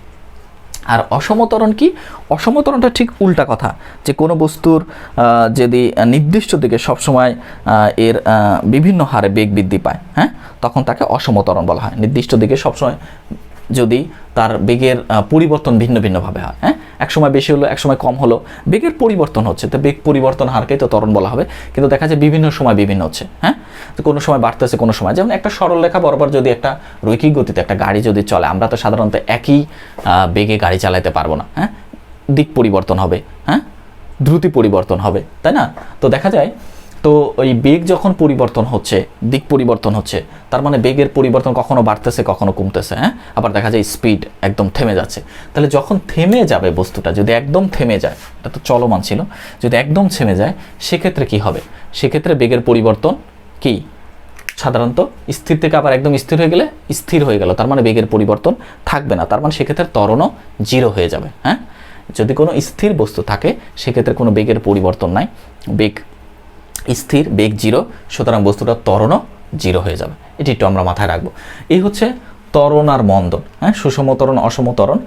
আর অসম ত্বরণ কি? অসম ত্বরণটা ঠিক উল্টা কথা, যে কোনো বস্তুর যদি নির্দিষ্ট দিকে সবসময় এর বিভিন্ন হারে বেগ বৃদ্ধি পায়, হ্যাঁ, তখন তাকে অসম ত্বরণ বলা হয়। নির্দিষ্ট দিকে সবসময় যদি তার বেগের পরিবর্তন ভিন্ন ভিন্নভাবে হয়, হ্যাঁ, এক সময় বেশি হলো এক সময় কম হলো, বেগের পরিবর্তন হচ্ছে, তো বেগ পরিবর্তন হারকেই তো ত্বরণ বলা হবে। কিন্তু দেখা যায় বিভিন্ন সময় বিভিন্ন হচ্ছে, হ্যাঁ, তো কোনো সময় বাড়তেছে কোনো সময়। যেমন একটা সরল রেখা বরাবর যদি একটা রৈখিক গতিতে একটা গাড়ি যদি চলে, আমরা তো সাধারণত একই বেগে গাড়ি চালাতে পারবো না, হ্যাঁ, দিক পরিবর্তন হবে, হ্যাঁ, দ্রুতি পরিবর্তন হবে, তাই না? তো দেখা যায় তো ওই বেগ যখন পরিবর্তন হচ্ছে, দিক পরিবর্তন হচ্ছে, তার মানে বেগের পরিবর্তন কখনো বাড়তেছে কখনো কমতেছে, হ্যাঁ। আবার দেখা যায় স্পিড একদম থেমে যাচ্ছে। তাহলে যখন থেমে যাবে বস্তুটা, যদি একদম থেমে যায়, এটা তো চলমান ছিল, যদি একদম থেমে যায় সেক্ষেত্রে কি হবে? সেক্ষেত্রে বেগের পরিবর্তন কি সাধারণত স্থির থেকে আবার একদম স্থির হয়ে গেলে স্থির হয়ে গেল, তার মানে বেগের পরিবর্তন থাকবে না, তার মানে সেক্ষেত্রে ত্বরণও 0 হয়ে যাবে, হ্যাঁ। যদি কোনো স্থির বস্তু থাকে সেক্ষেত্রে কোনো বেগের পরিবর্তন নাই, বেগ স্থির, বেগ 0, সুতরাং বস্তুটার ত্বরণও 0 হয়ে যাবে। এটি একটু আমরা মাথায় রাখবো। এই হচ্ছে ত্বরণ আর মন্দন, হ্যাঁ, সুষম ত্বরণ অসম ত্বরণ।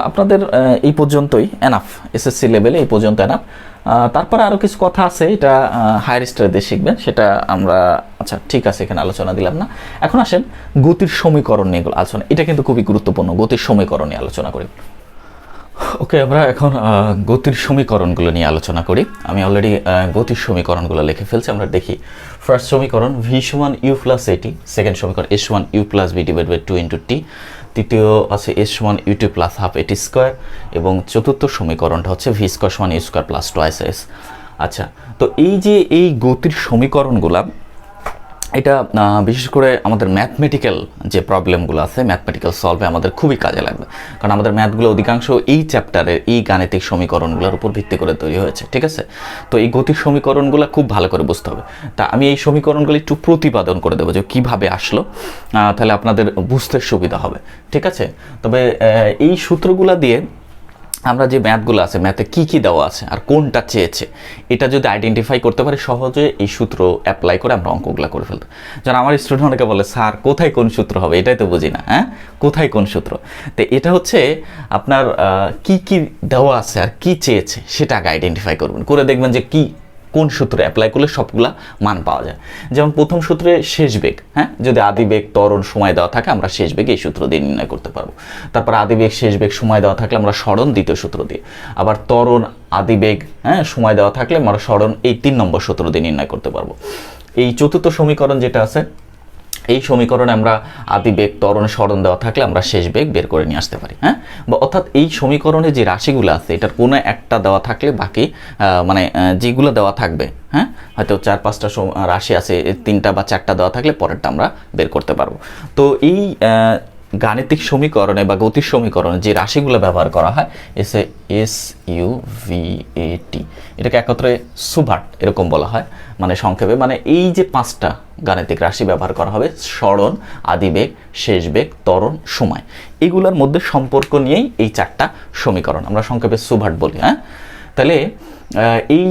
আপনাদের এই পর্যন্তই এনাফ, এসএসসি লেভেলে এই পর্যন্ত এনাফ। তারপরে আরও কিছু কথা আছে, এটা হায়ার স্টাডিতে শিখবেন, সেটা আমরা আচ্ছা ঠিক আছে এখানে আলোচনা দিলাম না। এখন আসেন গতির সমীকরণ নিয়ে আলোচনা, এটা কিন্তু খুবই গুরুত্বপূর্ণ, গতির সমীকরণ নিয়ে আলোচনা করি। ওকে, আমরা এখন গতির সমীকরণগুলো নিয়ে আলোচনা করি। আমি অলরেডি গতির সমীকরণগুলো লিখে ফেলছি। আমরা দেখি ফার্স্ট সমীকরণ ভি সমান ইউ প্লাস এটি, সেকেন্ড সমীকরণ এস সমান u plus b divide by 2 into t, তৃতীয় আছে এস সমান u two plus half a t square, এবং চতুর্থ সমীকরণটা হচ্ছে ভি স্কোয়ার সমান u square plus twice s. আচ্ছা, তো এই যে এই গতির সমীকরণগুলা, এটা বিশেষ করে আমাদের ম্যাথমেটিক্যাল যে প্রবলেমগুলো আছে, ম্যাথমেটিক্যাল সলভে আমাদের খুবই কাজে লাগবে, কারণ আমাদের ম্যাথগুলো অধিকাংশ এই চ্যাপ্টারের এই গাণিতিক সমীকরণগুলোর উপর ভিত্তি করে তৈরি হয়েছে, ঠিক আছে। তো এই গতিক সমীকরণগুলো খুব ভালো করে বুঝতে হবে। তা আমি এই সমীকরণগুলো একটু প্রতিপাদন করে দেবো যে কীভাবে আসলো, তাহলে আপনাদের বুঝতে সুবিধা হবে, ঠিক আছে। তবে এই সূত্রগুলো দিয়ে আমরা যে ম্যাথগুলো আছে, ম্যাথে কী কী দেওয়া আছে আর কোনটা চেয়েছে, এটা যদি আইডেন্টিফাই করতে পারি সহজে এই সূত্র অ্যাপ্লাই করে আমরা অঙ্কগুলো করে ফেলতে। যেন আমার স্টুডেন্ট অনেকে বলে স্যার কোথায় কোন সূত্র হবে, এটাই তো বুঝি না, হ্যাঁ, কোথায় কোন সূত্র। তো এটা হচ্ছে আপনার কি কি দেওয়া আছে আর কি চেয়েছে সেটা আগে আইডেন্টিফাই করবেন, করে দেখবেন যে কি কোন সূত্রে অ্যাপ্লাই করলে সবগুলা মান পাওয়া যায়। যেমন প্রথম সূত্রে শেষ বেগ, হ্যাঁ, যদি আদি বেগ ত্বরণ সময় দেওয়া থাকে আমরা শেষ বেগ এই সূত্র দিয়ে নির্ণয় করতে পারবো। তারপর আদি বেগ শেষ বেগ সময় দেওয়া থাকলে আমরা সরণ দ্বিতীয় সূত্র দিয়ে, আবার ত্বরণ আদি বেগ, হ্যাঁ, সময় দেওয়া থাকলে আমরা সরণ এই 3 নম্বর সূত্র দিয়ে নির্ণয় করতে পারবো। এই চতুর্থ সমীকরণ যেটা আছে, এই সমীকরণে আমরা আদি বেগ ত্বরণ সরণ দেওয়া থাকলে আমরা শেষ বেগ বের করে নিয়ে আসতে পারি, হ্যাঁ। বা অর্থাৎ এই সমীকরণে যে রাশিগুলো আছে এটার কোনো একটা দেওয়া থাকলে বাকি মানে যেগুলো দেওয়া থাকবে, হ্যাঁ, হয়তো 4-5টা রাশি আছে, 3টা বা 4টা দেওয়া থাকলে পরেরটা আমরা বের করতে পারবো। তো এই গাণিতিক সমীকরণে বা গতির সমীকরণে যে রাশিগুলো ব্যবহার করা হয় এস ইউ ভি এ টি, এটাকে একত্রে সুভাট এরকম বলা হয়, মানে সংক্ষেপে, মানে এই যে 5টা গাণিতিক রাশি ব্যবহার করা হবে, সরণ, আদিবেগ, শেষ বেগ, ত্বরণ, সময়, এগুলোর মধ্যে সম্পর্ক নিয়েই এই 4টা সমীকরণ আমরা সংক্ষেপে সুভাট বলি, হ্যাঁ। তাহলে এই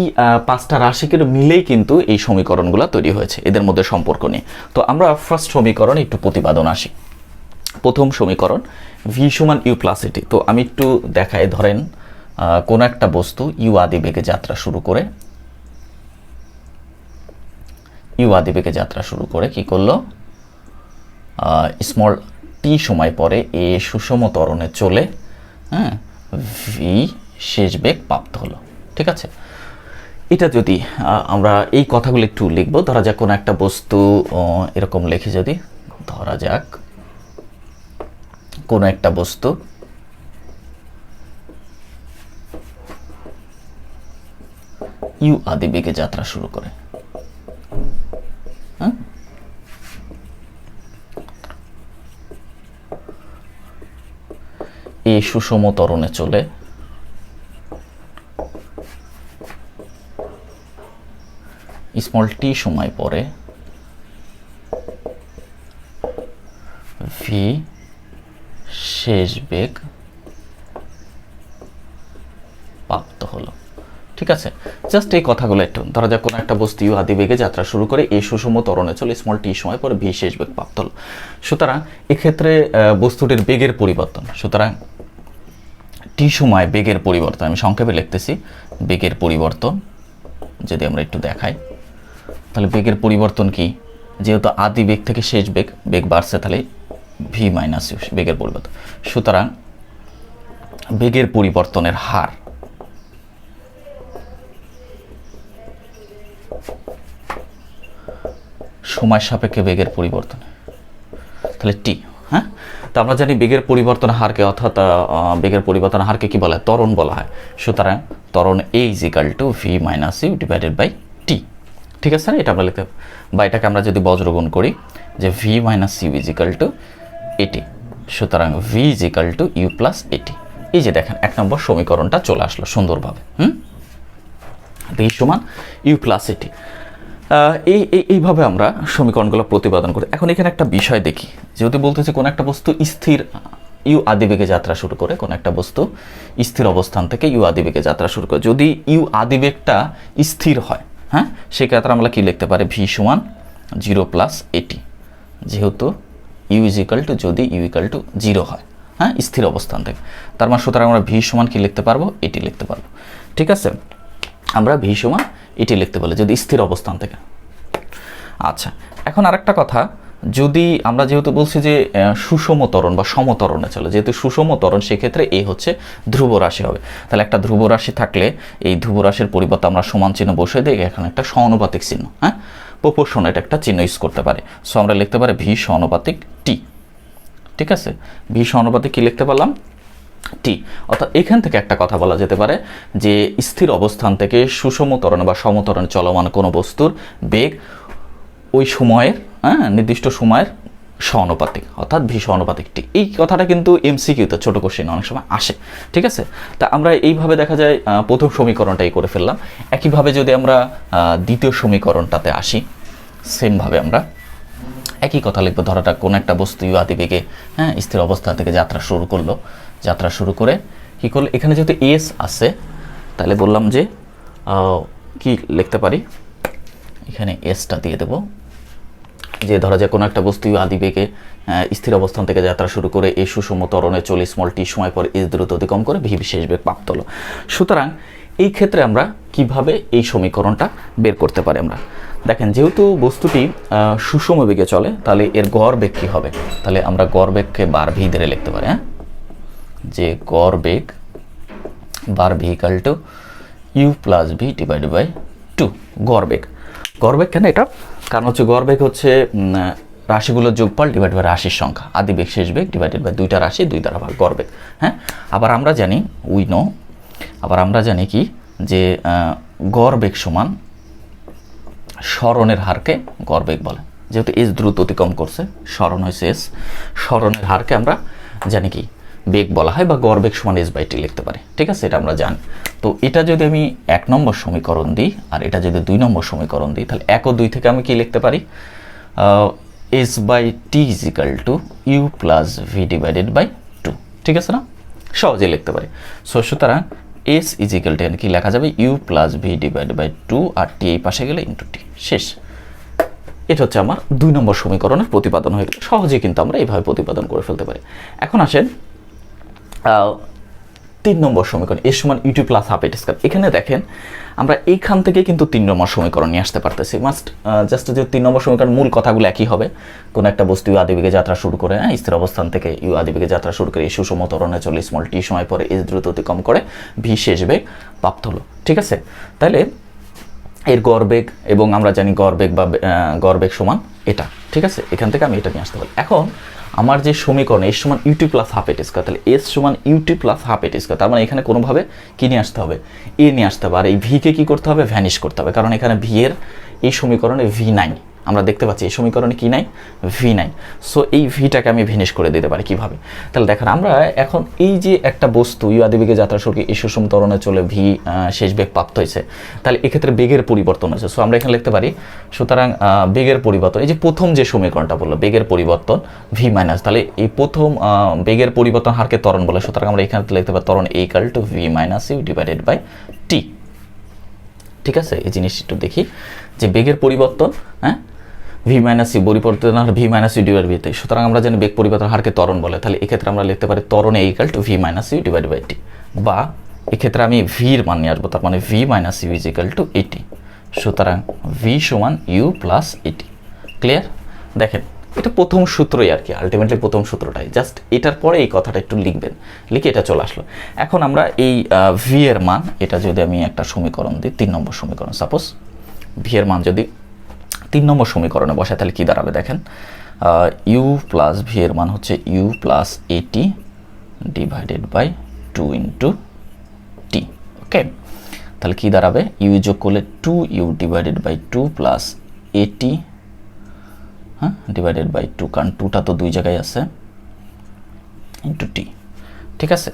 5টা রাশিকে মিলেই কিন্তু এই সমীকরণগুলো তৈরি হয়েছে, এদের মধ্যে সম্পর্ক নিয়ে। তো আমরা ফার্স্ট সমীকরণে একটু প্রতিপাদন আসি। প্রথম সমীকরণ ভি সমান ইউ প্লাস এটি। তো আমি একটু দেখাই, ধরেন কোন একটা বস্তু ইউ আদি বেগে যাত্রা শুরু করে কি করলো, স্মল টি সময় পরে এ সুষম ত্বরণে চলে, হ্যাঁ, ভি শেষ বেগ প্রাপ্ত হলো, ঠিক আছে। এটা যদি আমরা এই কথাগুলো একটু লিখবো, ধরা যাক কোনো একটা বস্তু এরকম লিখে, যদি ধরা যাক কোনো একটা বস্তু ইউ আদি বেগে যাত্রা শুরু করে, হ্যাঁ, এই সুষম ত্বরণে চলে স্মল টি সময় পরে ভি শেষ বেগ প্রাপ্ত হলো, ঠিক আছে। জাস্ট এই কথাগুলো একটু, ধরা যাক কোনো একটা বস্তু ইউ আদি বেগে যাত্রা শুরু করে এই সুষম ত্বরণে চলে স্মল টি সময় পরে ভি শেষ বেগ প্রাপ্ত হলো। সুতরাং এক্ষেত্রে বস্তুটির বেগের পরিবর্তন, সুতরাং টি সময় বেগের পরিবর্তন আমি সংক্ষেপে লিখতেছি, বেগের পরিবর্তন যদি আমরা একটু দেখাই, তাহলে বেগের পরিবর্তন কি, যেহেতু আদি বেগ থেকে শেষ বেগ বাড়ছে, তাহলে ভি মাইনাস ইউ বেগের পরিবর্তন। সুতরাং বেগের পরিবর্তনের হার সময় সাপেক্ষে বেগের পরিবর্তন, তাহলে টি, হ্যাঁ। তো আমরা জানি বেগের পরিবর্তন হারকে, অর্থাৎ বেগের পরিবর্তন হারকে কি বলা হয়, ত্বরণ বলা হয়। সুতরাং ত্বরণ a is equal to v minus u divided by t. ঠিক আছে না, এটা আমরা লিখতে পারি। বা এটাকে আমরা যদি বজ্রগুণ করি যে v minus u is equal to এটি, সুতরাং v is equal to u plus at. এই যে দেখেন 1 নম্বর সমীকরণটা চলে আসলো সুন্দরভাবে। ভি সমান ইউ প্লাস এটি। এইভাবে আমরা সমীকরণগুলো প্রতিপাদন করি। এখন এখানে একটা বিষয় দেখি, যেহেতু বলতেছে কোন একটা বস্তু স্থির ইউ আদিবেগে যাত্রা শুরু করে, কোন একটা বস্তু স্থির অবস্থান থেকে ইউ আদিবেগে যাত্রা শুরু করে, যদি ইউ আদিবেগটা স্থির হয়, হ্যাঁ, সেক্ষেত্রে আমরা কি লিখতে পারি ভি সমান 0 প্লাস এটি, যেহেতু ইউ ইজ ইকাল টু, যদি ইউ ইকাল টু 0 হয়, হ্যাঁ, স্থির অবস্থান থেকে, তার মানে সুতরাং আমরা ভি সমান কি লিখতে পারবো, এটি লিখতে পারবো। ঠিক আছে, আমরা ভি সমান এটি লিখতে পারলে যদি স্থির অবস্থান থেকে। আচ্ছা, এখন আরেকটা কথা, যদি আমরা যেহেতু বলছি যে সুষম ত্বরণ বা সমত্বরণে চলে, যেহেতু সুষম ত্বরণ, সেক্ষেত্রে এই হচ্ছে ধ্রুব রাশি হবে। তাহলে একটা ধ্রুব রাশি থাকলে এই ধ্রুব রাশির পরিবর্তে আমরা সমান চিহ্ন বসে দিই, এখানে একটা সমানুপাতিক চিহ্ন, হ্যাঁ, প্রপোর্শনেট একটা চিহ্ন ইউজ করতে পারে। সো আমরা লিখতে পারি ভি সমানুপাতিক টি। ঠিক আছে, ভি সমানুপাতিক কি লিখতে পারলাম, টি। অর্থাৎ এখান থেকে একটা কথা বলা যেতে পারে যে স্থির অবস্থান থেকে সুষম ত্বরণে বা সমত্বরণে চলমান কোনো বস্তুর বেগ ওই সময়ের, হ্যাঁ, নির্দিষ্ট সময়ের সমানুপাতিক, অর্থাৎ ভি সমানুপাতিক টি। এই কথাটা কিন্তু এমসিকিউতে ছোট কোশ্চেন অনেক সময় আসে। ঠিক আছে, তা আমরা এইভাবে দেখা যায় প্রথম সমীকরণটাই করে ফেললাম। একইভাবে যদি আমরা দ্বিতীয় সমীকরণটাতে আসি, সেমভাবে আমরা একই কথা লিখবো। ধরাটা কোনো একটা বস্তু ইউ আদিবেগে, হ্যাঁ, স্থির অবস্থা থেকে যাত্রা শুরু করলো, যাত্রা শুরু করে কী করলো, এখানে যেহেতু এস আছে, তাহলে বললাম যে কি লিখতে পারি, এখানে এসটা দিয়ে দেবো, যে ধরা যায় কোনো একটা বস্তু আদিবেগে স্থির অবস্থান থেকে যাত্রা শুরু করে এই সুষম ত্বরণে চলে স্মল টি সময় পর এস দ্রুত অতিক্রম করে ভি বিশেষ বেগ প্রাপ্ত হলো। সুতরাং এই ক্ষেত্রে আমরা কিভাবে এই সমীকরণটা বের করতে পারি, আমরা দেখেন, যেহেতু বস্তুটি সুষম বেগে চলে, তাহলে এর গড় বেগ কী হবে, তাহলে আমরা গড় বেগকে বার ভি ধরে লিখতে পারি, হ্যাঁ, যে গড় বেগ bar v equal to u plus v divided by 2। গড় বেগ, গড় বেগ কেন এটা, কারণ হচ্ছে গড় বেগ হচ্ছে রাশিগুলোর যোগফল ডিভাইড বাই রাশির সংখ্যা, আদি বেগ শেষ বেগ ডিভাইডেড বাই দুইটা রাশি 2 দ্বারা ভাগ, গড় বেগ। হ্যাঁ, আবার আমরা জানি আবার আমরা জানি কি, যে গড় বেগ সমান সরণের হারকে গড় বেগ বলে। যেহেতু এস দ্রুত অতিক্রম করছে, সরণ হয়েছে এস, সরণের হারকে আমরা জানি কি বেগ বলা হয়, বা গড় বেগ সমান এস বাই টি লিখতে পারি। ঠিক আছে, এটা আমরা জানি। তো এটা যদি আমি 1 নম্বর সমীকরণ দিই, আর এটা যদি 2 নম্বর সমীকরণ দিই, তাহলে 1 ও 2 থেকে আমি কি লিখতে পারি, s by t is equal to u plus v divided by 2। ঠিক আছে না, সহজে লিখতে পারি। সুতরাং এস ইজ ইকাল টু কি লেখা যাবে, u plus v divide by 2, আর টি এই পাশে গেলে ইন্টু টি, শেষ। এটা হচ্ছে আমার 2 নম্বর সমীকরণের প্রতিপাদন হয়ে গেল। সহজে কিন্তু আমরা এইভাবে প্রতিপাদন করে ফেলতে পারি। এখন আসেন 3 নম্বর সমীকরণ, এর সমান ইউ টি প্লাস হাফ এটি স্কয়ার। এখানে দেখেন আমরা এইখান থেকে কিন্তু 3 নম্বর সমীকরণ নিয়ে আসতে পারতেছি। জাস্ট যে 3 নম্বর সমীকরণ মূল কথাগুলো একই হবে। কোনো একটা বস্তু ইউ আদিবেগে যাত্রা শুরু করে, স্থির অবস্থান থেকে ইউ আদিবেগে যাত্রা শুরু করে এই সুষম ত্বরণে চলে স্মল টি সময় পরে এস দ্রুত অতিক্রম করে ভি শেষ বেগ প্রাপ্ত হলো। ঠিক আছে, তাহলে এর গড় বেগ, এবং আমরা জানি গড় বেগ বা গড় বেগ সমান এটা। ঠিক আছে, এখান থেকে আমি এটা নিয়ে আসতে পারি। এখন আমার যে সমীকরণ এস সমান ইউটি প্লাস হাফ এটি স্কয়ার, তাহলে এস সমান ইউটি প্লাস হাফ এটি স্কয়ার, তার মানে এখানে কোনোভাবে কি নিয়ে আসতে হবে, এ নিয়ে আসতে হবে। আর এই ভিকে কী করতে হবে, ভ্যানিশ করতে হবে, কারণ এখানে ভি এর এই সমীকরণে ভি নাই, আমরা দেখতে পাচ্ছি এই সমীকরণে কি নাই, ভি নাই। সো এই ভিটাকে আমি ভ্যানিশ করে দিতে পারি কিভাবে, তাহলে দেখেন আমরা এখন এই যে একটা বস্তু ইউ আদিবেগে যাত্রা শুরু করে এই সুষম ত্বরণে চলে ভি শেষ বেগ প্রাপ্ত হয়েছে, তাহলে এক্ষেত্রে বেগের পরিবর্তন হয়েছে। সো আমরা এখানে লিখতে পারি, সুতরাং বেগের পরিবর্তন, এই যে প্রথম যে সমীকরণটা বললো বেগের পরিবর্তন ভি মাইনাস, তাহলে এই প্রথম বেগের পরিবর্তন হারকে ত্বরণ বলে। সুতরাং আমরা এখানে লিখতে পারি ত্বরণ equal to v minus u divided by t. ঠিক আছে, এই জিনিসটা একটু দেখি, যে বেগের পরিবর্তন, হ্যাঁ, ভি মাইনাস ইউ পরিবর্তন হার v minus u divide by t. সুতরাং আমরা জানি বেগ পরিবর্তন হারকে ত্বরণ বলে, তাহলে এক্ষেত্রে আমরা লিখতে পারি ত্বরণ equal to v minus u divide by t, বা এক্ষেত্রে আমি ভির মান নিয়ে আসবো, তার মানে v minus u is equal to এটি। সুতরাং ভি সমান ইউ প্লাস এটি। ক্লিয়ার? দেখেন এটা প্রথম সূত্রই আর কি, আলটিমেটলি প্রথম সূত্রটাই, জাস্ট এটার পরে এই কথাটা একটু লিখবেন, লিখে এটা চলে আসলো। এখন আমরা এই ভি এর মান, এটা যদি আমি একটা সমীকরণ দিই, 3 নম্বর সমীকরণ, সাপোজ ভি এর মান যদি 3 নম্বর সমীকরণে বসে, তাহলে কী দাঁড়াবে দেখেন, ইউ প্লাস ভি এর মান হচ্ছে ইউ প্লাস এটি ডিভাইডেড বাই 2 ইন্টু টি। ওকে, তাহলে কি দাঁড়াবে ইউ যোগ করলে 2u ডিভাইডেড বাই 2 প্লাস এটি, হ্যাঁ, ডিভাইডেড বাই 2, কারণ 2টা তো দুই জায়গায় আছে, ইন্টু টি। ঠিক আছে,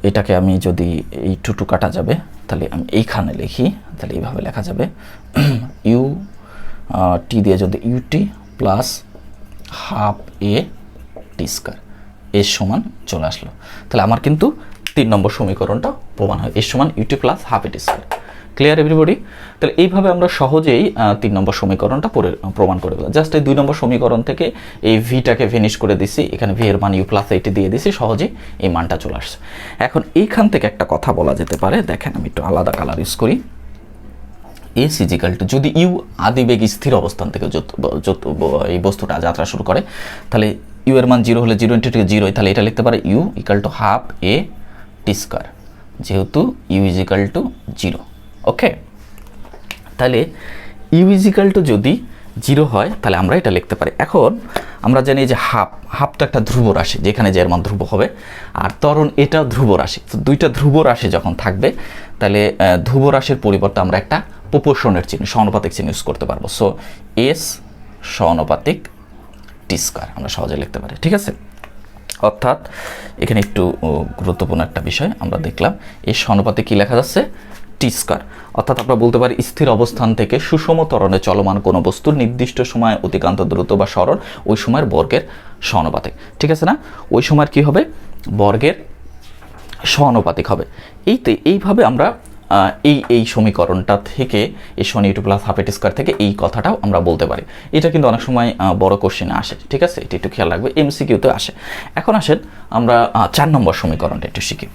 এটাকে আমি যদি এই 2 কাটা যাবে তাহলে আমি এইখানে লিখি, তাহলে এইভাবে লেখা যাবে ইউ টি দিয়ে যদি UT plus half a t square এর সমান চলে আসলো। তাহলে আমার কিন্তু 3 নম্বর সমীকরণটা প্রমাণ হয়, এর সমান UT plus half a t square. Clear everybody? তাহলে এইভাবে আমরা সহজেই 3 নম্বর সমীকরণটা প্রমাণ করে দিলাম। জাস্ট এই 2 নম্বর সমীকরণ থেকে এই ভিটাকে ভেনিশ করে দিছি, এখানে ভি এর মান ইউ প্লাস এইটি দিয়ে দিছি, সহজেই এই মানটা চলে আসছে। এখন এইখান থেকে একটা কথা বলা যেতে পারে, দেখেন আমি একটু আলাদা কালার ইউজ করি। এস ইজিক্যাল টু, যদি ইউ আদিবেগ স্থির অবস্থান থেকে এই বস্তুটা যাত্রা শুরু করে, তাহলে ইউ এর মান 0 হলে 0 ইন্টু 0, তাহলে এটা লিখতে পারে u equal to half a t square, যেহেতু ইউ ইজিক্যাল টু 0। ওকে, তাহলে ইউ ইজিক্যাল টু যদি 0 হয় তাহলে আমরা এটা লিখতে পারি। এখন আমরা জানি যে হাফ তো একটা ধ্রুব রাশি, যেখানে যে এর মান ধ্রুব হবে, আর ত্বরণ এটা ধ্রুব রাশি। তো দুইটা ধ্রুব রাশি যখন থাকবে, তাহলে ধ্রুব রাশির পরিবর্তে আমরা একটা প্রপোর্শনের চিহ্ন, সমানুপাতিক চিহ্ন ইউজ করতে পারবো। সো এস সমানুপাতিক টি স্কয়ার আমরা সহজে লিখতে পারি। ঠিক আছে, অর্থাৎ এখানে একটু গুরুত্বপূর্ণ একটা বিষয় আমরা দেখলাম, এই সমানুপাতিক কি লেখা যাচ্ছে টি স্কয়ার। অর্থাৎ আমরা বলতে পারি স্থির অবস্থান থেকে সুষম ত্বরণে চলমান কোনো বস্তুর নির্দিষ্ট সময়ে অতিক্রান্ত দ্রুত বা সরল ওই সময়ের বর্গের সমানুপাতিক। ঠিক আছে না, ওই সময়ের কি হবে বর্গের সমানুপাতিক হবে। এইভাবে আমরা এই সমীকরণটা থেকে এই শনি two plus half a t square থেকে এই কথাটাও আমরা বলতে পারি। এটা কিন্তু অনেক সময় বড় কোশ্চেনে আসে। ঠিক আছে, এটা একটু খেয়াল রাখবে, এমসিকিউতে আসে। এখন আসেন আমরা 4 নম্বর সমীকরণটা একটু শিখি।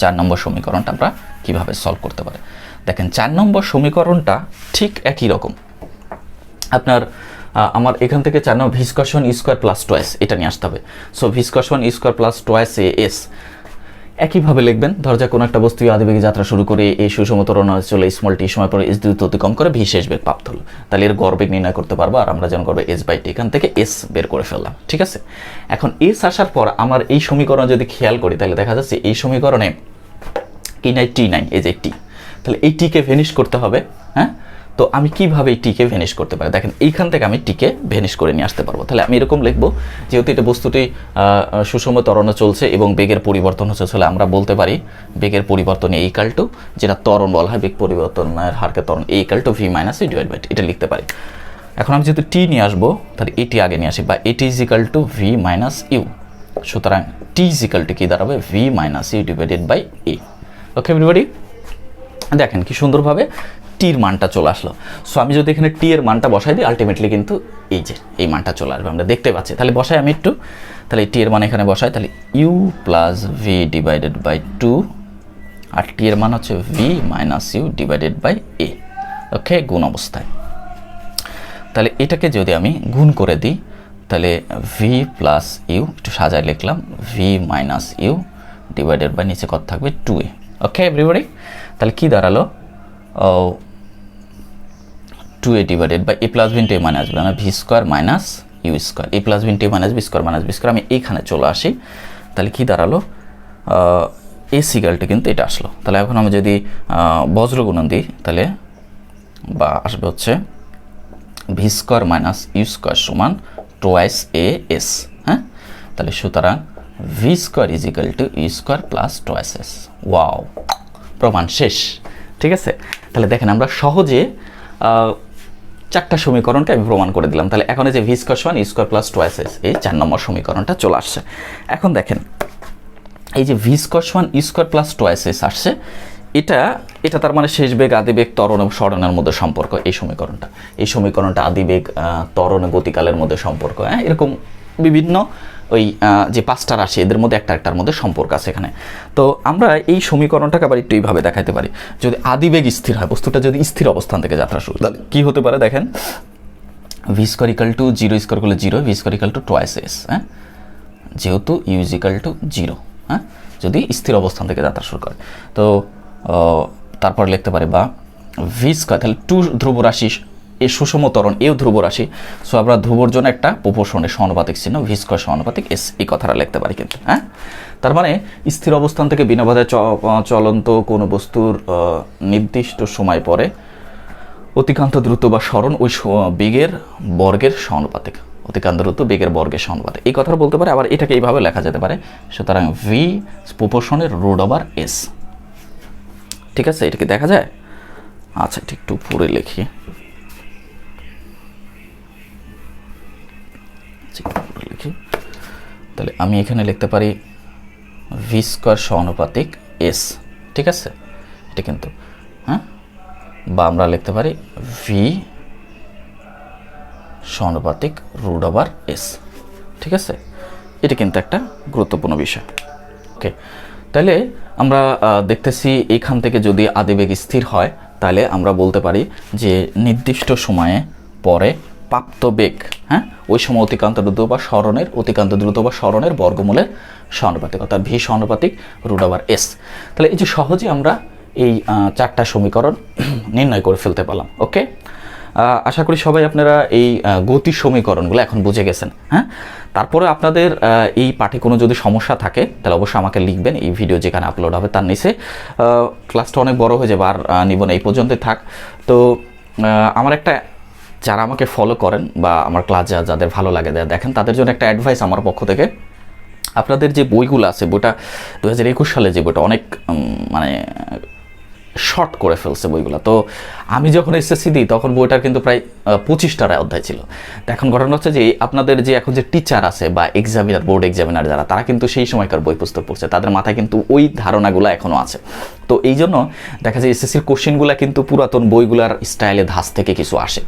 4 নম্বর সমীকরণটা আমরা কিভাবে সলভ করতে পারি। দেখেন 4 নম্বর সমীকরণটা ঠিক একই রকম। আপনার আমার এখান থেকে 4 নম্বর ভি স্কয়ার সমান ই স্কয়ার প্লাস টোয়াইস এটা নিয়ে আসতে হবে। সো ভি স্কয়ার সমান e square plus twice a s একইভাবে লিখবেন। ধর যা কোনো একটা বস্তু আদিবেগে যাত্রা শুরু করে এই সুষম ত্বরণে চলে স্মল টি সময় পরে এস দ্রুত অতিক্রম করে ভি শেষ বেগ প্রাপ্ত হলো, তাহলে এর গড় বেগ নির্ণয় করতে পারবো। আর আমরা যেন করবো এস বাই টি, এখান থেকে এস বের করে ফেললাম। ঠিক আছে, এখন এস আসার পর আমার এই সমীকরণ যদি খেয়াল করি, তাহলে দেখা যাচ্ছে এই সমীকরণে কি নাই টি নাই, এই যে টি, তাহলে এই টিকে ভেনিশ করতে হবে। হ্যাঁ, তো আমি কিভাবে এই টিকে ভেনিশ করতে পারি, দেখেন এইখান থেকে আমি টিকে ভেনিশ করে নিয়ে আসতে পারবো। তাহলে আমি এরকম লিখবো, যেহেতু এটা বস্তুটি সুষম ত্বরণে চলছে এবং বেগের পরিবর্তন হচ্ছে, তাহলে আমরা বলতে পারি বেগের পরিবর্তন এ ইকাল টু, যেটা ত্বরণ বলা হয় বেগ পরিবর্তনের হারকে ত্বরণ, a equal to v minus u divide by t, এটা লিখতে পারি। এখন আমি যেহেতু টি নিয়ে আসবো, তাহলে এটি আগে নিয়ে আসি, বা at is equal to v minus u. সুতরাং টি ইজ ইকাল টু কি দাঁড়াবে v minus u divided by a. Okay everybody, দেখেন কি সুন্দরভাবে টির মানটা চলে আসলো। সো আমি যদি এখানে টি এর মানটা বসাই দিই, আলটিমেটলি কিন্তু এই যে এই মানটা চলে আসবে, আমরা দেখতে পাচ্ছি। তাহলে বসাই আমি একটু, তাহলে টি এর মান এখানে বসাই, তাহলে u plus v divided by 2, আর টি এর মান হচ্ছে v minus u divided by a. Okay, গুণ অবস্থায়। তাহলে এটাকে যদি আমি গুণ করে দিই, তাহলে ভি প্লাস ইউ, একটু সাজায় লিখলাম, v minus u divided by নিচে কত থাকবে 2a। ওকে এভরিবডি, তাহলে কি দাঁড়ালো 2a divided by a plus b into a minus b, মানে v square minus u square, a plus b into a minus b square minus b square. আমি এইখানে চলে আসি, তাহলে কি দাঁড়ালো এ সিগালটা কিন্তু এটা আসলো। তাহলে এখন আমি যদি বজ্র গুণন দিই, তাহলে বা আসবে হচ্ছে v square minus u square সমান টোয়াইস এ এস। হ্যাঁ, তাহলে সুতরাং v square is equal to u square plus twice s. Wow, প্রমাণ শেষ। ঠিক আছে, তাহলে দেখেন আমরা সহজে 4টা সমীকরণকে আমি প্রমাণ করে দিলাম। তাহলে এখন এই যে ভি স্কোয়ার সমান u square plus twice s, এই 4 নম্বর সমীকরণটা চলে আসছে। এখন দেখেন এই যে ভি স্কোয়ার সমান u square plus twice s আসছে, এটা তার মানে শেষ বেগ, আদিবেগ, ত্বরণ এবং সরণের মধ্যে সম্পর্ক। এই সমীকরণটা আদিবেগ, ত্বরণ, গতিকালের মধ্যে সম্পর্ক। হ্যাঁ, এরকম বিভিন্ন ওই যে 5টা রাশি, এদের মধ্যে একটার মধ্যে সম্পর্ক আছে এখানে। তো আমরা এই সমীকরণটাকে আবার একটু এইভাবে দেখাতে পারি, যদি আদিবেগ স্থির হয়, বস্তুটা যদি স্থির অবস্থান থেকে যাত্রা শুরু, তাহলে কি হতে পারে দেখেন, V square equal to 0 square করলে 0, V square equal to twice S. হ্যাঁ, যেহেতু ইউ ইজ ইকাল টু 0, হ্যাঁ, যদি স্থির অবস্থান থেকে যাত্রা শুরু করে। তো তারপর লিখতে পারি বা ভি স্কোয়ার, তাহলে 2 ধ্রুব রাশি এই সুষম ত্বরণ এও ধ্রুব রাশি। সো আমরা ধ্রুবর জন্য একটা প্রপোর্শনের সমানুপাতিক চিহ্ন ভি স্কয়ার সমানুপাতিক এস এই কথাটা লিখতে পারি কিন্তু। হ্যাঁ, তার মানে স্থির অবস্থান থেকে বিনা বাধায় চলন্ত কোনো বস্তুর নির্দিষ্ট সময় পরে অতিক্রান্ত দ্রুত বা সরণ ওই বেগের বর্গের সমানুপাতিক, অতিক্রান্ত দ্রুত বেগের বর্গের সমানুপাতিক এই কথাটা বলতে পারে। আবার এটাকে এইভাবে লেখা যেতে পারে, সুতরাং ভি প্রপোর্শনের রুট ওভার এস। ঠিক আছে, এটা কি দেখা যায়? আচ্ছা, এটা একটু পরে লিখি, তাহলে আমি এখানে লিখতে পারি ভি স্কয়ার সমানুপাতিক এস। ঠিক আছে, এটা কিন্তু হ্যাঁ, বা আমরা লিখতে পারি ভি সমানুপাতিক রুট ওভার এস। ঠিক আছে, এটা কিন্তু একটা গুরুত্বপূর্ণ বিষয়। ওকে, তাহলে আমরা দেখতেছি এখান থেকে যদি আদিবেগ স্থির হয় তাহলে আমরা বলতে পারি যে নির্দিষ্ট সময়ে পরে প্রাপ্ত বেগ, হ্যাঁ, ওই সময় অতিক্রান্ত দ্রুত বা সরণের বর্গমূলের সমানুপাতিক, অর্থাৎ ভি সমানুপাতিক রুট ওভার এস। তাহলে এই যে সহজে আমরা এই 4টা সমীকরণ নির্ণয় করে ফেলতে পারলাম। ওকে, আশা করি সবাই আপনারা এই গতি সমীকরণগুলো এখন বুঝে গেছেন। হ্যাঁ, তারপরে আপনাদের এই পাঠে কোনো যদি সমস্যা থাকে তাহলে অবশ্যই আমাকে লিখবেন, এই ভিডিও যেখানে আপলোড হবে তার নিচে। ক্লাসটা অনেক বড় হয়ে যাবে, আর নিব না, এই পর্যন্তই থাক। তো আমার একটা, যারা আমাকে ফলো করেন বা আমার ক্লাস যাদের ভালো লাগে দেখেন, তাদের জন্য একটা অ্যাডভাইস আমার পক্ষ থেকে। আপনাদের যে বইগুলো আছে, বইটা 2021 সালে যে বইটা অনেক মানে শর্ট করে ফেলছে বইগুলো। তো আমি যখন এসএসসি দিই তখন বইটার কিন্তু প্রায় 25টা অধ্যায় ছিল। তো এখন ঘটনা হচ্ছে যে আপনাদের যে এখন যে টিচার আছে বা এক্সামিনার, বোর্ড এক্সামিনার যারা, তারা কিন্তু সেই সময়কার বই পুস্তক পড়ছে, তাদের মাথায় কিন্তু ওই ধারণাগুলো এখনও আছে। তো এই জন্য দেখা যায় এসএসসির কোশ্চেনগুলো কিন্তু পুরাতন বইগুলার স্টাইলে ধাঁচ থেকে কিছু আসে।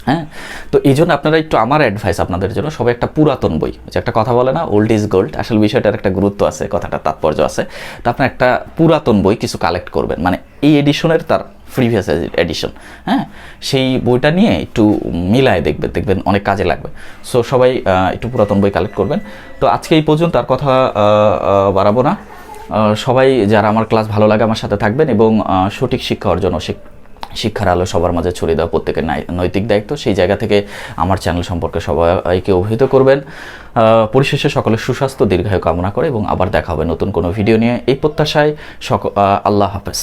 হ্যাঁ, তো এই জন্য আপনারা একটু, আমার অ্যাডভাইস আপনাদের জন্য, সবাই একটা পুরাতন বই, যে একটা কথা বলে না ওল্ড ইজ গোল্ড, আসলে বিষয়টার একটা গুরুত্ব আছে, কথাটার তাৎপর্য আছে। তো আপনার একটা পুরাতন বই কিছু কালেক্ট করবেন, মানে এই এডিশনের তার প্রিভিয়াস এডিশন, হ্যাঁ, সেই বইটা নিয়ে একটু মিলায় দেখবেন অনেক কাজে লাগবে। সো সবাই একটু পুরাতন বই কালেক্ট করবেন। তো আজকে এই পর্যন্ত, আর কথা বাড়াবো না। সবাই যারা আমার ক্লাস ভালো লাগে আমার সাথে থাকবেন, এবং সঠিক শিক্ষা অর্জন, শিক্ষার আলো সবার মাঝে ছড়িয়ে দেওয়া প্রত্যেকের নৈতিক দায়িত্ব। সেই জায়গা থেকে আমার চ্যানেল সম্পর্কে সবাইকে অভিহিত করবেন। পরিশেষে সকলের সুস্বাস্থ্য দীর্ঘায়ু কামনা করে এবং আবার দেখা হবে নতুন কোনো ভিডিও নিয়ে, এই প্রত্যাশায়। আল্লাহ হাফেজ।